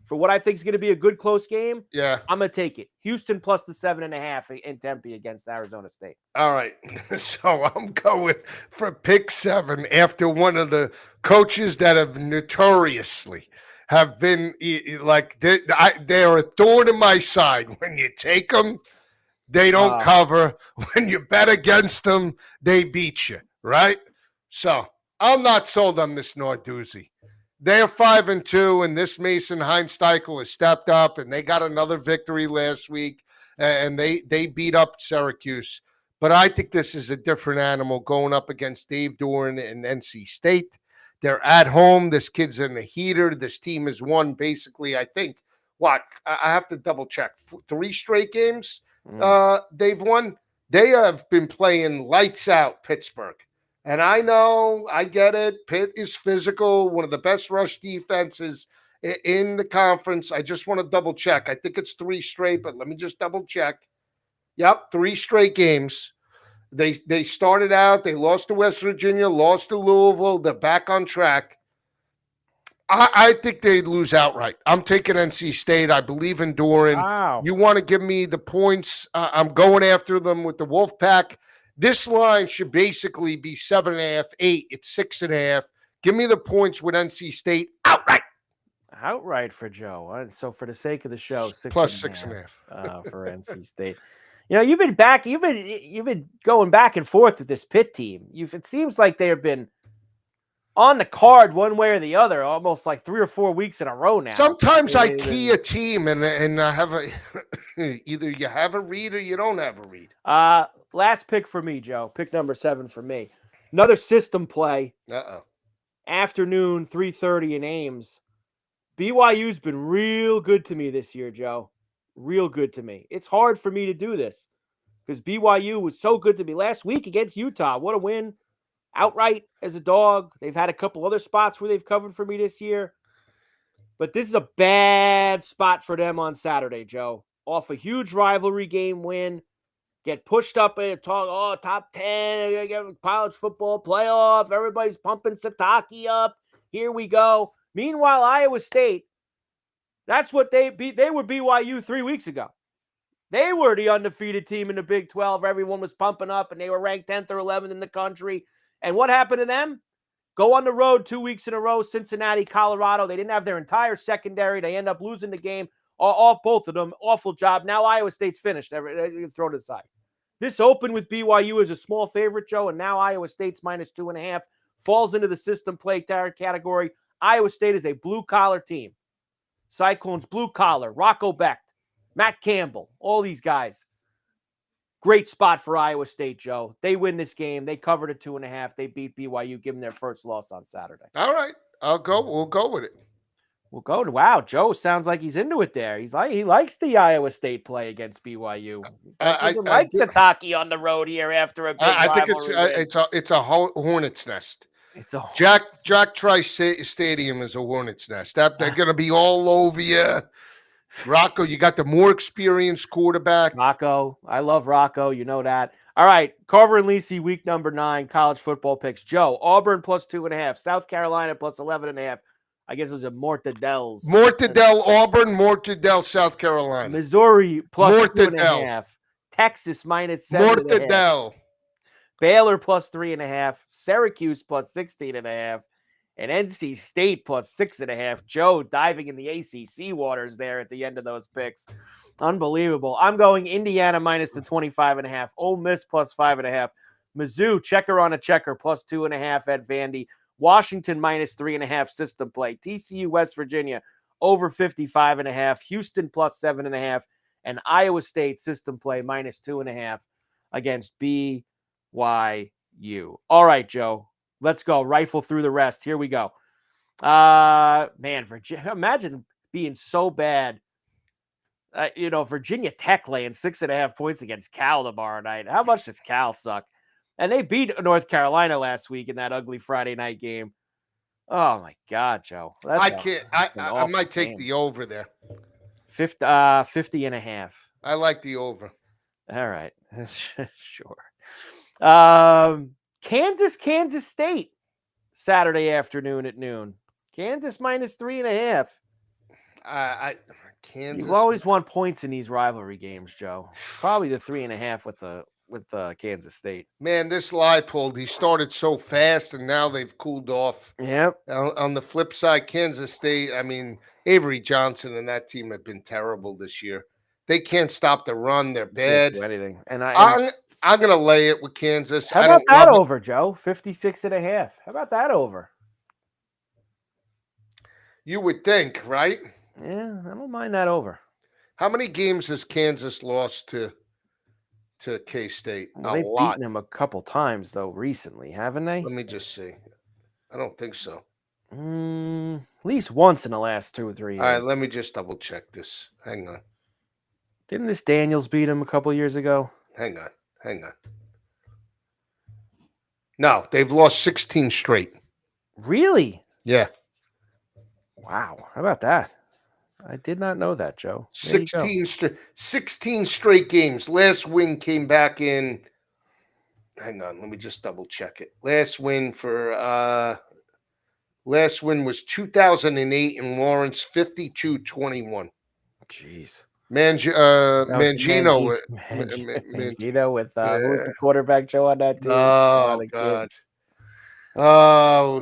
for what I think is going to be a good close game. Yeah. I'm going to take it. Houston plus the 7.5 in Tempe against Arizona State. All right. So I'm going for pick 7 after one of the coaches that have notoriously have been like, they're a thorn in my side. When you take them, they don't cover. When you bet against them, they beat you, right? So I'm not sold on this Narduzzi. They're 5-2, and this Mason Heinsteichel has stepped up, and they got another victory last week, and they beat up Syracuse. But I think this is a different animal going up against Dave Doran and NC State. They're at home. This kid's in a heater. This team has won basically, I think, I have to double check. 3 straight games they've won. They have been playing lights out Pittsburgh. And I know, I get it. Pitt is physical, one of the best rush defenses in the conference. I just want to double check. I think it's 3 straight, but let me just double check. Yep, 3 straight games. They started out, they lost to West Virginia, lost to Louisville. They're back on track. I think they lose outright. I'm taking NC State. I believe in Doran. Wow. You want to give me the points? I'm going after them with the Wolfpack. This line should basically be 7.5, 8. It's 6.5. Give me the points with NC State outright. Outright for Joe. So for the sake of the show, plus 6.5 for NC State. You know, you've been going back and forth with this Pitt team. It seems like they have been on the card one way or the other, almost like 3 or 4 weeks in a row now. Sometimes I key a team and I have either you have a read or you don't have a read. Last pick for me, Joe. Pick number 7 for me. Another system play. Afternoon, 3:30 in Ames. BYU's been real good to me this year, Joe. Real good to me. It's hard for me to do this because BYU was so good to me last week against Utah. What a win. Outright as a dog. They've had a couple other spots where they've covered for me this year. But this is a bad spot for them on Saturday, Joe. Off a huge rivalry game win. Get pushed up and talk, top 10, college football playoff. Everybody's pumping Sataki up. Here we go. Meanwhile, Iowa State, that's what they were BYU 3 weeks ago. They were the undefeated team in the Big 12. Everyone was pumping up, and they were ranked 10th or 11th in the country. And what happened to them? Go on the road 2 weeks in a row, Cincinnati, Colorado. They didn't have their entire secondary. They end up losing the game. Both of them, awful job. Now Iowa State's finished. Throw it aside. This opened with BYU as a small favorite, Joe, and now Iowa State's -2.5. Falls into the system play category. Iowa State is a blue-collar team. Cyclones, blue-collar. Rocco Becht, Matt Campbell, all these guys. Great spot for Iowa State, Joe. They win this game. They covered at 2.5. They beat BYU, give them their first loss on Saturday. All right. We'll go with it. Wow, Joe sounds like he's into it there. He likes the Iowa State play against BYU. He doesn't like Sataki on the road here after a big rivalry. I think it's a hornet's nest. It's a Jack Trice Stadium is a hornet's nest. They're going to be all over you. Rocco, you got the more experienced quarterback. Rocco, I love Rocco. You know that. All right, Carver and Lisi, week number 9, college football picks. Joe, Auburn +2.5, South Carolina +11.5. I guess it was a Mortadell's. Auburn, Mortadell, South Carolina. Missouri +2.5. Texas -7.5. Mortadell. Baylor +3.5. Syracuse +16.5. And NC State +6.5. Joe diving in the ACC waters there at the end of those picks. Unbelievable. I'm going Indiana -25.5. Ole Miss +5.5. Mizzou, checker on a checker, +2.5 at Vandy. Washington -3.5 system play. TCU, West Virginia, over 55.5. Houston +7.5. And Iowa State system play -2.5 against BYU. All right, Joe. Let's go. Rifle through the rest. Here we go. Man, Virginia. Imagine being so bad. Virginia Tech laying 6.5 points against Cal tomorrow night. How much does Cal suck? And they beat North Carolina last week in that ugly Friday night game. Oh my God, Joe. I can't. I might take the over there. 50.5. I like the over. All right. Sure. Kansas State, Saturday afternoon at noon. Kansas -3.5. Kansas. You always want points in these rivalry games, Joe. Probably the 3.5 with Kansas State. Man, this Leipold, he started so fast, and now they've cooled off. Yep. On the flip side, Kansas State, I mean, Avery Johnson and that team have been terrible this year. They can't stop the run. They're bad. Can't do anything. I'm going to lay it with Kansas. How about that over, Joe? 56.5. How about that over? You would think, right? Yeah, I don't mind that over. How many games has Kansas lost to to K-State. Well, A they've lot. beaten them a couple times though recently, haven't they? Let me just see. I don't think so. At least once in the last 2 or 3 All right, years. let me just double check this. Hang on. Didn't this Daniels beat him a couple years ago? Hang on. Hang on. No, they've lost 16 straight. Really? Yeah. Wow. How about that? I did not know that, Joe. There you go. 16 straight games. Last win came back in. Hang on, let me just double check it. Last win was 2008 in Lawrence, 52-21. Jeez. That was Mangino. Mangino with who was the quarterback, Joe, on that team? Oh The kid. God. Oh,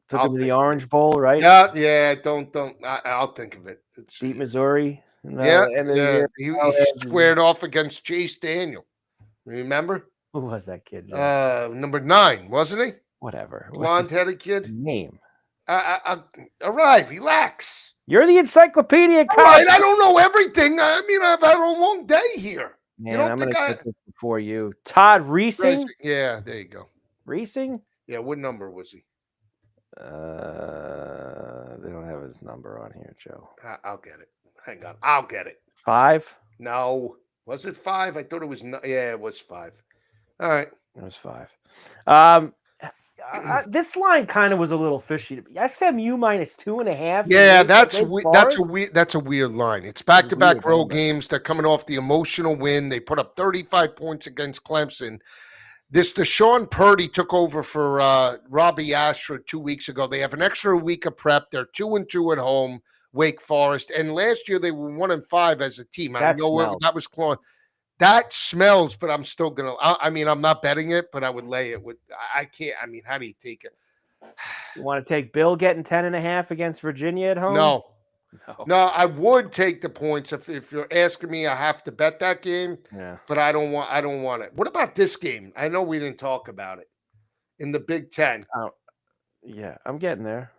Took I'll him to the think of it. Orange Bowl, right? Yeah. Don't. I'll think of it. It's Beat Missouri in the yeah, end of the yeah. year. He squared off against Chase Daniel. Remember? Who was that kid, Joe? Number 9, wasn't he? Whatever. What's his Blonde-headed kid. name? All right, relax. You're the encyclopedia. All right, I don't know everything. I mean, I've had a long day here. Man, you don't I'm think gonna get this before you. Todd Reesing? Yeah, there you go. Reesing? Yeah, what number was he? They don't have his number on here, Joe. I'll get it. Hang on, I'll get it. 5? No, was it 5? I thought it was. Yeah, it was 5. All right, it was 5. This line kind of was a little fishy to me. SMU minus 2.5. Yeah, that's a weird line. It's back-to-back road games. They're coming off the emotional win. They put up 35 points against Clemson. The Sean Purdy took over for Robbie Ashford 2 weeks ago. They have an extra week of prep. They're 2-2 at home, Wake Forest, and last year they were 1-5 as a team. I know that was close. That smells, but I'm still gonna. I mean, I'm not betting it, but I would lay it with. I can't. I mean, how do you take it? You want to take Bill getting 10.5 against Virginia at home? No. I would take the points if you're asking me. I have to bet that game. Yeah, but I don't want it. What about this game? I know we didn't talk about it in the Big Ten. Oh, yeah, I'm getting there.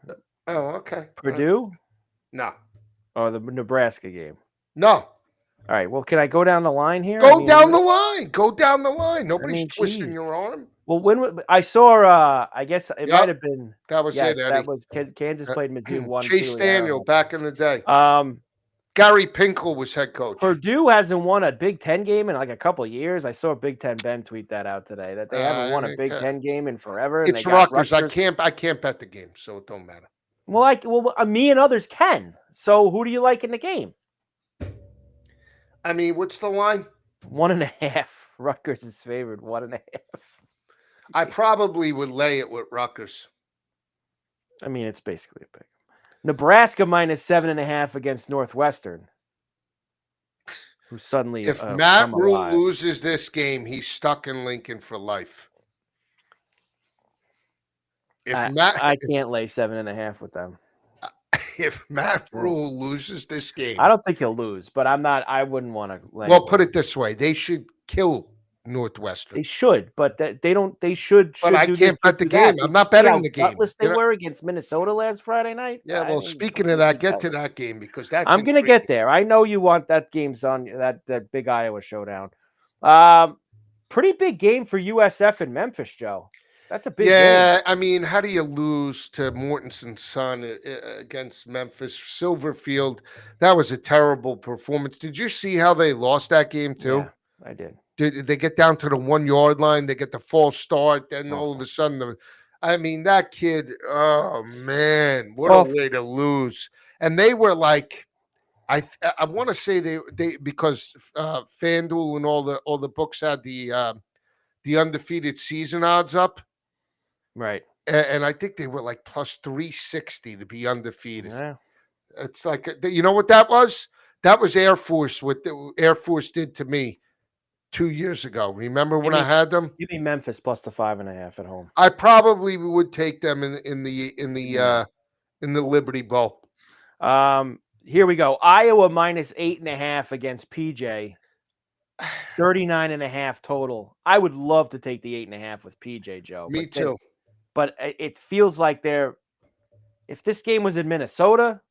Oh, okay. Purdue? No. Oh, the Nebraska game. No. All right. Well, can I go down the line here? Go down the line. Go down the line. Nobody's twisting your arm. Well, when I saw, I guess it might have been. That was it, Eddie. That was Kansas played Mizzou 1-2. Chase Daniel back in the day. Gary Pinkel was head coach. Purdue hasn't won a Big Ten game in like a couple of years. I saw Big Ten Ben tweet that out today that they haven't won a Big Ten game in forever. It's Rutgers. I can't bet the game, so it don't matter. Well, me and others can. So who do you like in the game? I mean, what's the line? 1.5. Rutgers is favored 1.5. I probably would lay it with Rutgers. I mean, it's basically a pick. Nebraska minus 7.5 against Northwestern. Who suddenly, if Matt Rule loses this game, he's stuck in Lincoln for life. I can't lay 7.5 with them. If Matt Rule loses this game, I don't think he'll lose, but I wouldn't want to lay. Well, put it this way: they should kill Northwestern. They should, but they don't. They should. But I can't bet the game. I'm not betting the game. They were against Minnesota last Friday night. Yeah. Well, speaking of that, get to that game because that's. I'm going to get there. I know you want that game's on that big Iowa showdown. Pretty big game for USF and Memphis, Joe. That's a big game. Yeah, I mean, how do you lose to Mortenson's son against Memphis? Silverfield, that was a terrible performance. Did you see how they lost that game too? Yeah, I did. Did they get down to the 1 yard line? They get the false start. Then all of a sudden, that kid, oh man, what a way to lose. And they were like, I want to say they because FanDuel and all the books had the undefeated season odds up. Right. And I think they were like plus 360 to be undefeated. Yeah. It's like, you know what that was? That was Air Force, what the Air Force did to me 2 years ago. Remember when I had them? Give me Memphis plus the 5.5 at home. I probably would take them in the Liberty Bowl. Here we go. Iowa minus 8.5 against PJ. 39.5 total. I would love to take the 8.5 with PJ, Joe. Me too. But it feels like if this game was in Minnesota,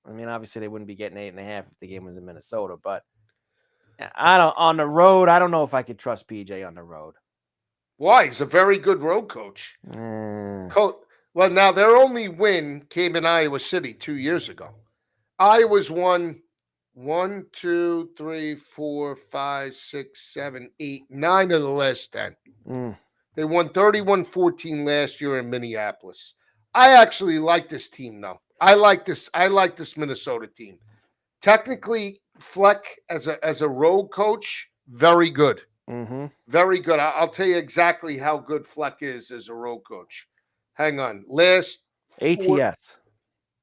I mean, obviously they wouldn't be getting 8.5 if the game was in Minnesota, but on the road. I don't know if I could trust PJ on the road. Why? He's a very good road coach. Well, now their only win came in Iowa City 2 years ago. Iowa's won 1, 2, 3, 4, 5, 6, 7, 8, 9 of the last 10. They won 31-14 last year in Minneapolis. I actually like this team, though. I like this Minnesota team. Technically, Fleck as a road coach, very good. Very good. I'll tell you exactly how good Fleck is as a road coach. Hang on. Last ATS.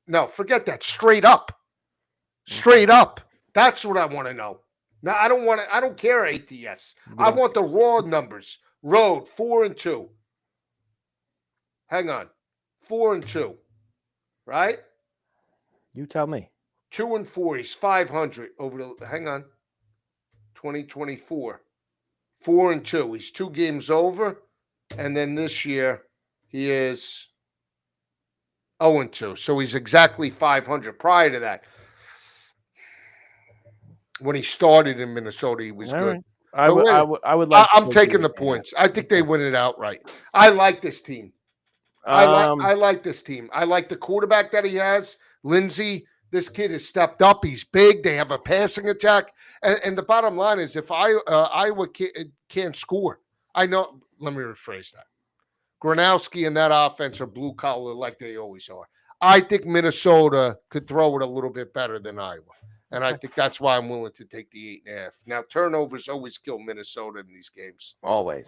No, forget that. Straight up. Straight up. That's what I want to know. Now I don't care ATS. I want the raw numbers. Road 4-2. Hang on. 4-2. Right? You tell me. 2-4. He's 500 over the hang on. 2024. 4-2. He's 2 games over. And then this year he is 0-2. So he's exactly 500. Prior to that, when he started in Minnesota, he was good. Right. I would like. I'm taking the points. I think they win it outright. I like this team. I like this team. I like the quarterback that he has, Lindsey. This kid has stepped up. He's big. They have a passing attack. And the bottom line is, if Iowa can't score, I know. Let me rephrase that. Gronowski and that offense are blue collar like they always are. I think Minnesota could throw it a little bit better than Iowa. And I think that's why I'm willing to take the 8.5. Now, turnovers always kill Minnesota in these games. Always.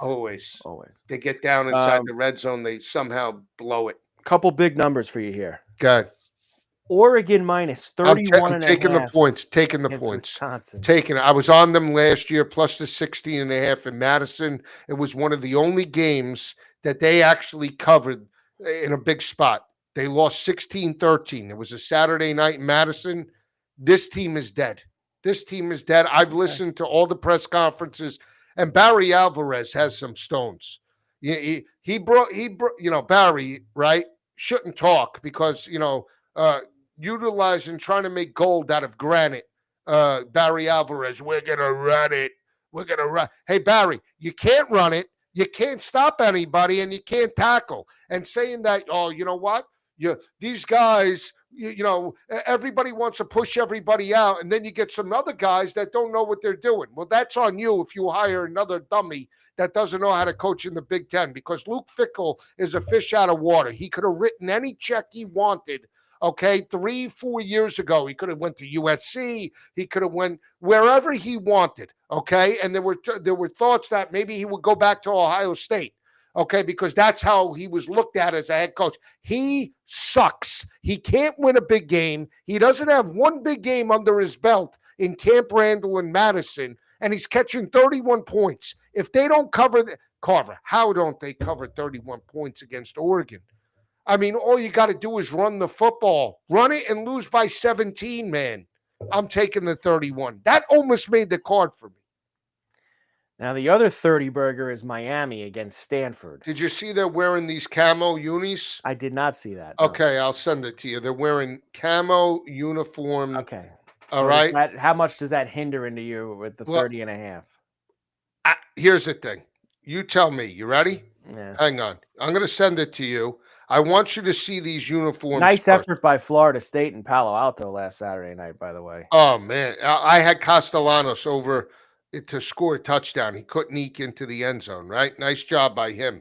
They get down inside the red zone. They somehow blow it. Couple big numbers for you here. Good. Oregon minus 31 I'm taking the points. Taking the points. Wisconsin. Taking it. I was on them last year, plus the 16.5 in Madison. It was one of the only games that they actually covered in a big spot. They lost 16-13. It was a Saturday night in Madison. This team is dead. This team is dead. I've listened to all the press conferences, and Barry Alvarez has some stones. He brought, Barry, right, shouldn't talk because, utilizing, trying to make gold out of granite. Barry Alvarez, we're going to run it. We're going to run. Hey, Barry, you can't run it. You can't stop anybody, and you can't tackle. And saying that, you know what? These guys, everybody wants to push everybody out, and then you get some other guys that don't know what they're doing. Well, that's on you if you hire another dummy that doesn't know how to coach in the Big Ten, because Luke Fickell is a fish out of water. He could have written any check he wanted. Okay, 3-4 years ago, he could have went to USC. He could have went wherever he wanted. Okay, and there were thoughts that maybe he would go back to Ohio State. Okay, because that's how he was looked at as a head coach. He sucks. He can't win a big game. He doesn't have one big game under his belt in Camp Randall and Madison, and he's catching 31 points. If they don't cover Carver, how don't they cover 31 points against Oregon? I mean, all you got to do is run the football. Run it and lose by 17, man. I'm taking the 31. That almost made the card for me. Now, the other 30 burger is Miami against Stanford. Did you see they're wearing these camo unis? I did not see that. No. Okay, I'll send it to you. They're wearing camo uniform. Okay. All right. How much does that hinder into you with the 30.5? Here's the thing. You tell me. You ready? Yeah. Hang on. I'm going to send it to you. I want you to see these uniforms. Nice effort by Florida State and Palo Alto last Saturday night, by the way. Oh, man. I had Castellanos over to score a touchdown. He couldn't eke into the end zone, right? Nice job by him.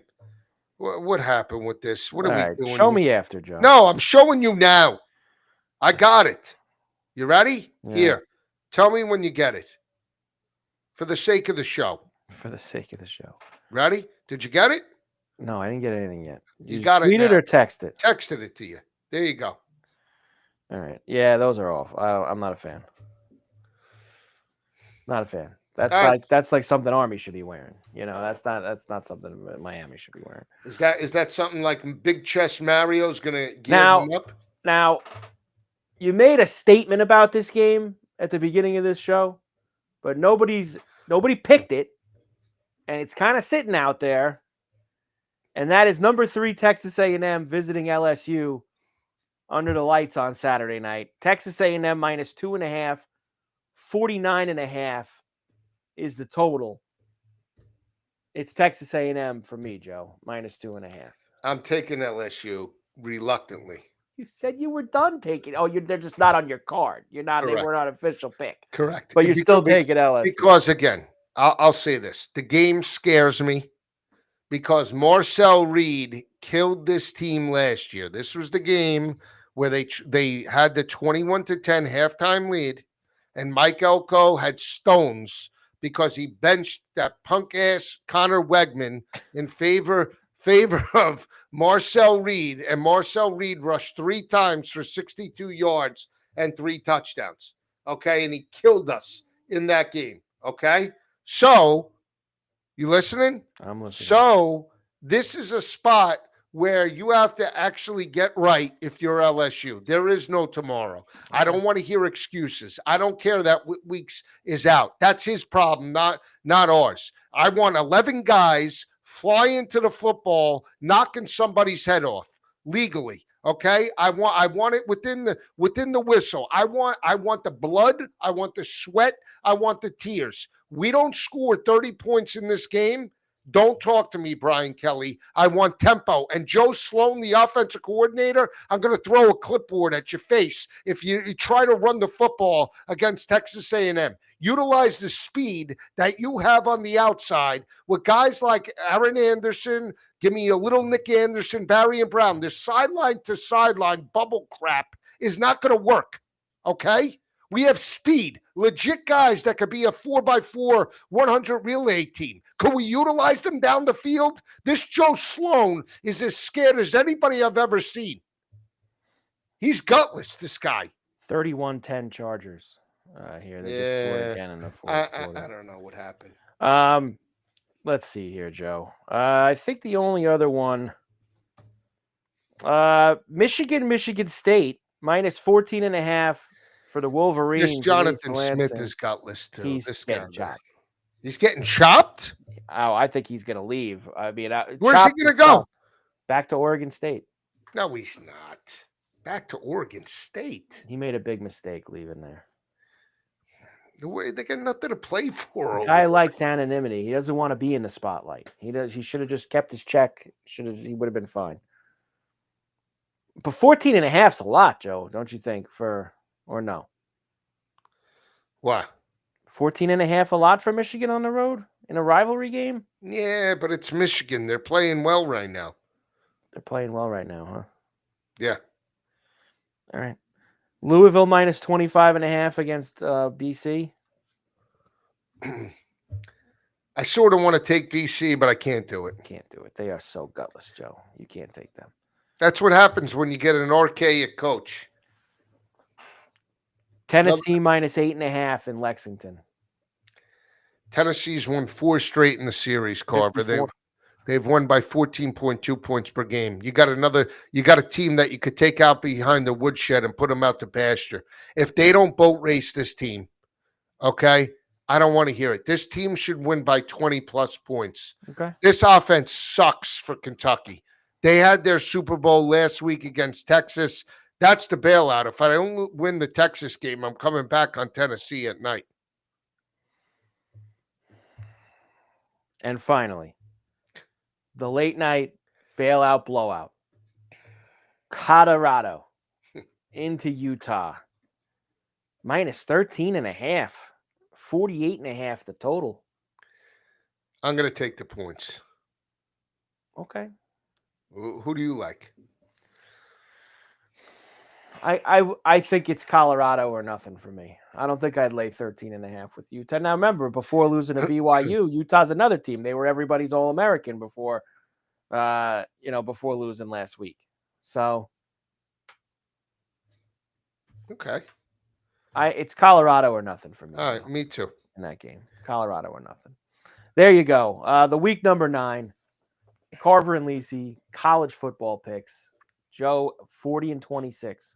What happened with this? What are we doing? Show me after, Joe. No, I'm showing you now. I got it. You ready? Yeah. Here. Tell me when you get it. For the sake of the show. For the sake of the show. Ready? Did you get it? No, I didn't get anything yet. You got tweet it or text it? Texted it to you. There you go. All right. Yeah, those are off. I'm not a fan. Not a fan. That's like something Army should be wearing. That's not something Miami should be wearing. Is that something like Big Chest Mario's gonna gear them up? Now, you made a statement about this game at the beginning of this show, but nobody picked it, and it's kind of sitting out there. And that is number 3 Texas A&M visiting LSU under the lights on Saturday night. Texas A&M minus 2.5, 49.5 is the total. It's Texas A&M for me, Joe, -2.5. I'm taking LSU reluctantly. You said you were done taking. Oh, they're just not on your card. You're not. They were Correct. not official pick. Correct. But you're still taking LSU. Because again, I'll say this: the game scares me because Marcel Reed killed this team last year. This was the game where they had the 21-10 halftime lead, and Mike Elko had stones because he benched that punk ass Connor Wegman in favor of Marcel Reed, and Marcel Reed rushed 3 times for 62 yards and 3 touchdowns. Okay, and he killed us in that game. Okay, so you listening? I'm listening. So this is a spot where you have to actually get right if you're LSU. There is no tomorrow. I don't want to hear excuses. I don't care that Weeks is out. That's his problem, not ours. I want 11 guys fly into the football, knocking somebody's head off legally. Okay, I want it within the whistle. I want the blood. I want the sweat. I want the tears. We don't score 30 points in this game. Don't talk to me, Brian Kelly. I want tempo. And Joe Sloan, the offensive coordinator, I'm going to throw a clipboard at your face if you try to run the football against Texas A&M. Utilize the speed that you have on the outside with guys like Aaron Anderson. Give me a little Nick Anderson, Barry and Brown. This sideline to sideline bubble crap is not going to work. Okay? We have speed, legit guys that could be a 4x4 100 relay team. Could we utilize them down the field? This Joe Sloan is as scared as anybody I've ever seen. He's gutless, this guy. 31-10 Chargers here. They just scored again in the fourth quarter. I don't know what happened. Let's see here, Joe. I think the only other one, Michigan State, -14.5 for the Wolverines. This Jonathan Smith is gutless, too. He's getting chopped. He's getting chopped? Oh, I think he's going to leave. I mean, where's he going to go? Back to Oregon State. No, he's not. Back to Oregon State. He made a big mistake leaving there. They got nothing to play for. The guy likes anonymity. He doesn't want to be in the spotlight. He should have just kept his check. He would have been fine. But 14.5 is a lot, Joe, don't you think? Or no? What? 14.5 a lot for Michigan on the road in a rivalry game? Yeah, but it's Michigan. They're playing well right now. They're playing well right now, huh? Yeah. All right. Louisville -25.5 against BC. I sort of want to take BC, but I can't do it. Can't do it. They are so gutless, Joe. You can't take them. That's what happens when you get an archaic coach. Tennessee -8.5 in Lexington. Tennessee's won 4 straight in the series, Carver. They've won by 14.2 points per game. You got a team that you could take out behind the woodshed and put them out to pasture. If they don't boat race this team, okay, I don't want to hear it. This team should win by 20-plus points. Okay. This offense sucks for Kentucky. They had their Super Bowl last week against Texas. That's the bailout. If I don't win the Texas game, I'm coming back on Tennessee at night. And finally, the late night bailout blowout. Colorado into Utah. -13.5. 48.5 the total. I'm going to take the points. Okay. Who do you like? I think it's Colorado or nothing for me. I don't think I'd lay 13.5 with Utah. Now remember, before losing to BYU, Utah's another team. They were everybody's All-American before losing last week. So okay. It's Colorado or nothing for me. All right, me too. In that game. Colorado or nothing. There you go. The week number 9. Carver and Lisi, college football picks. Joe, 40-26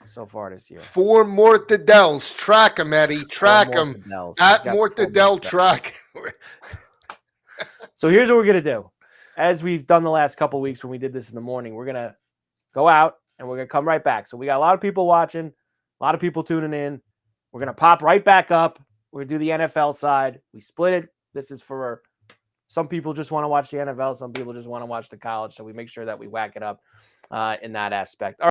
so far this year. 4 Mortadels. Track them, Eddie. Track them. At Mortadel track. So here's what we're going to do. As we've done the last couple of weeks when we did this in the morning, we're going to go out and we're going to come right back. So we got a lot of people watching, a lot of people tuning in. We're going to pop right back up We're going to do the NFL side. We split it. This is for some people just want to watch the NFL. Some people just want to watch the college. So we make sure that we whack it up in that aspect. All right.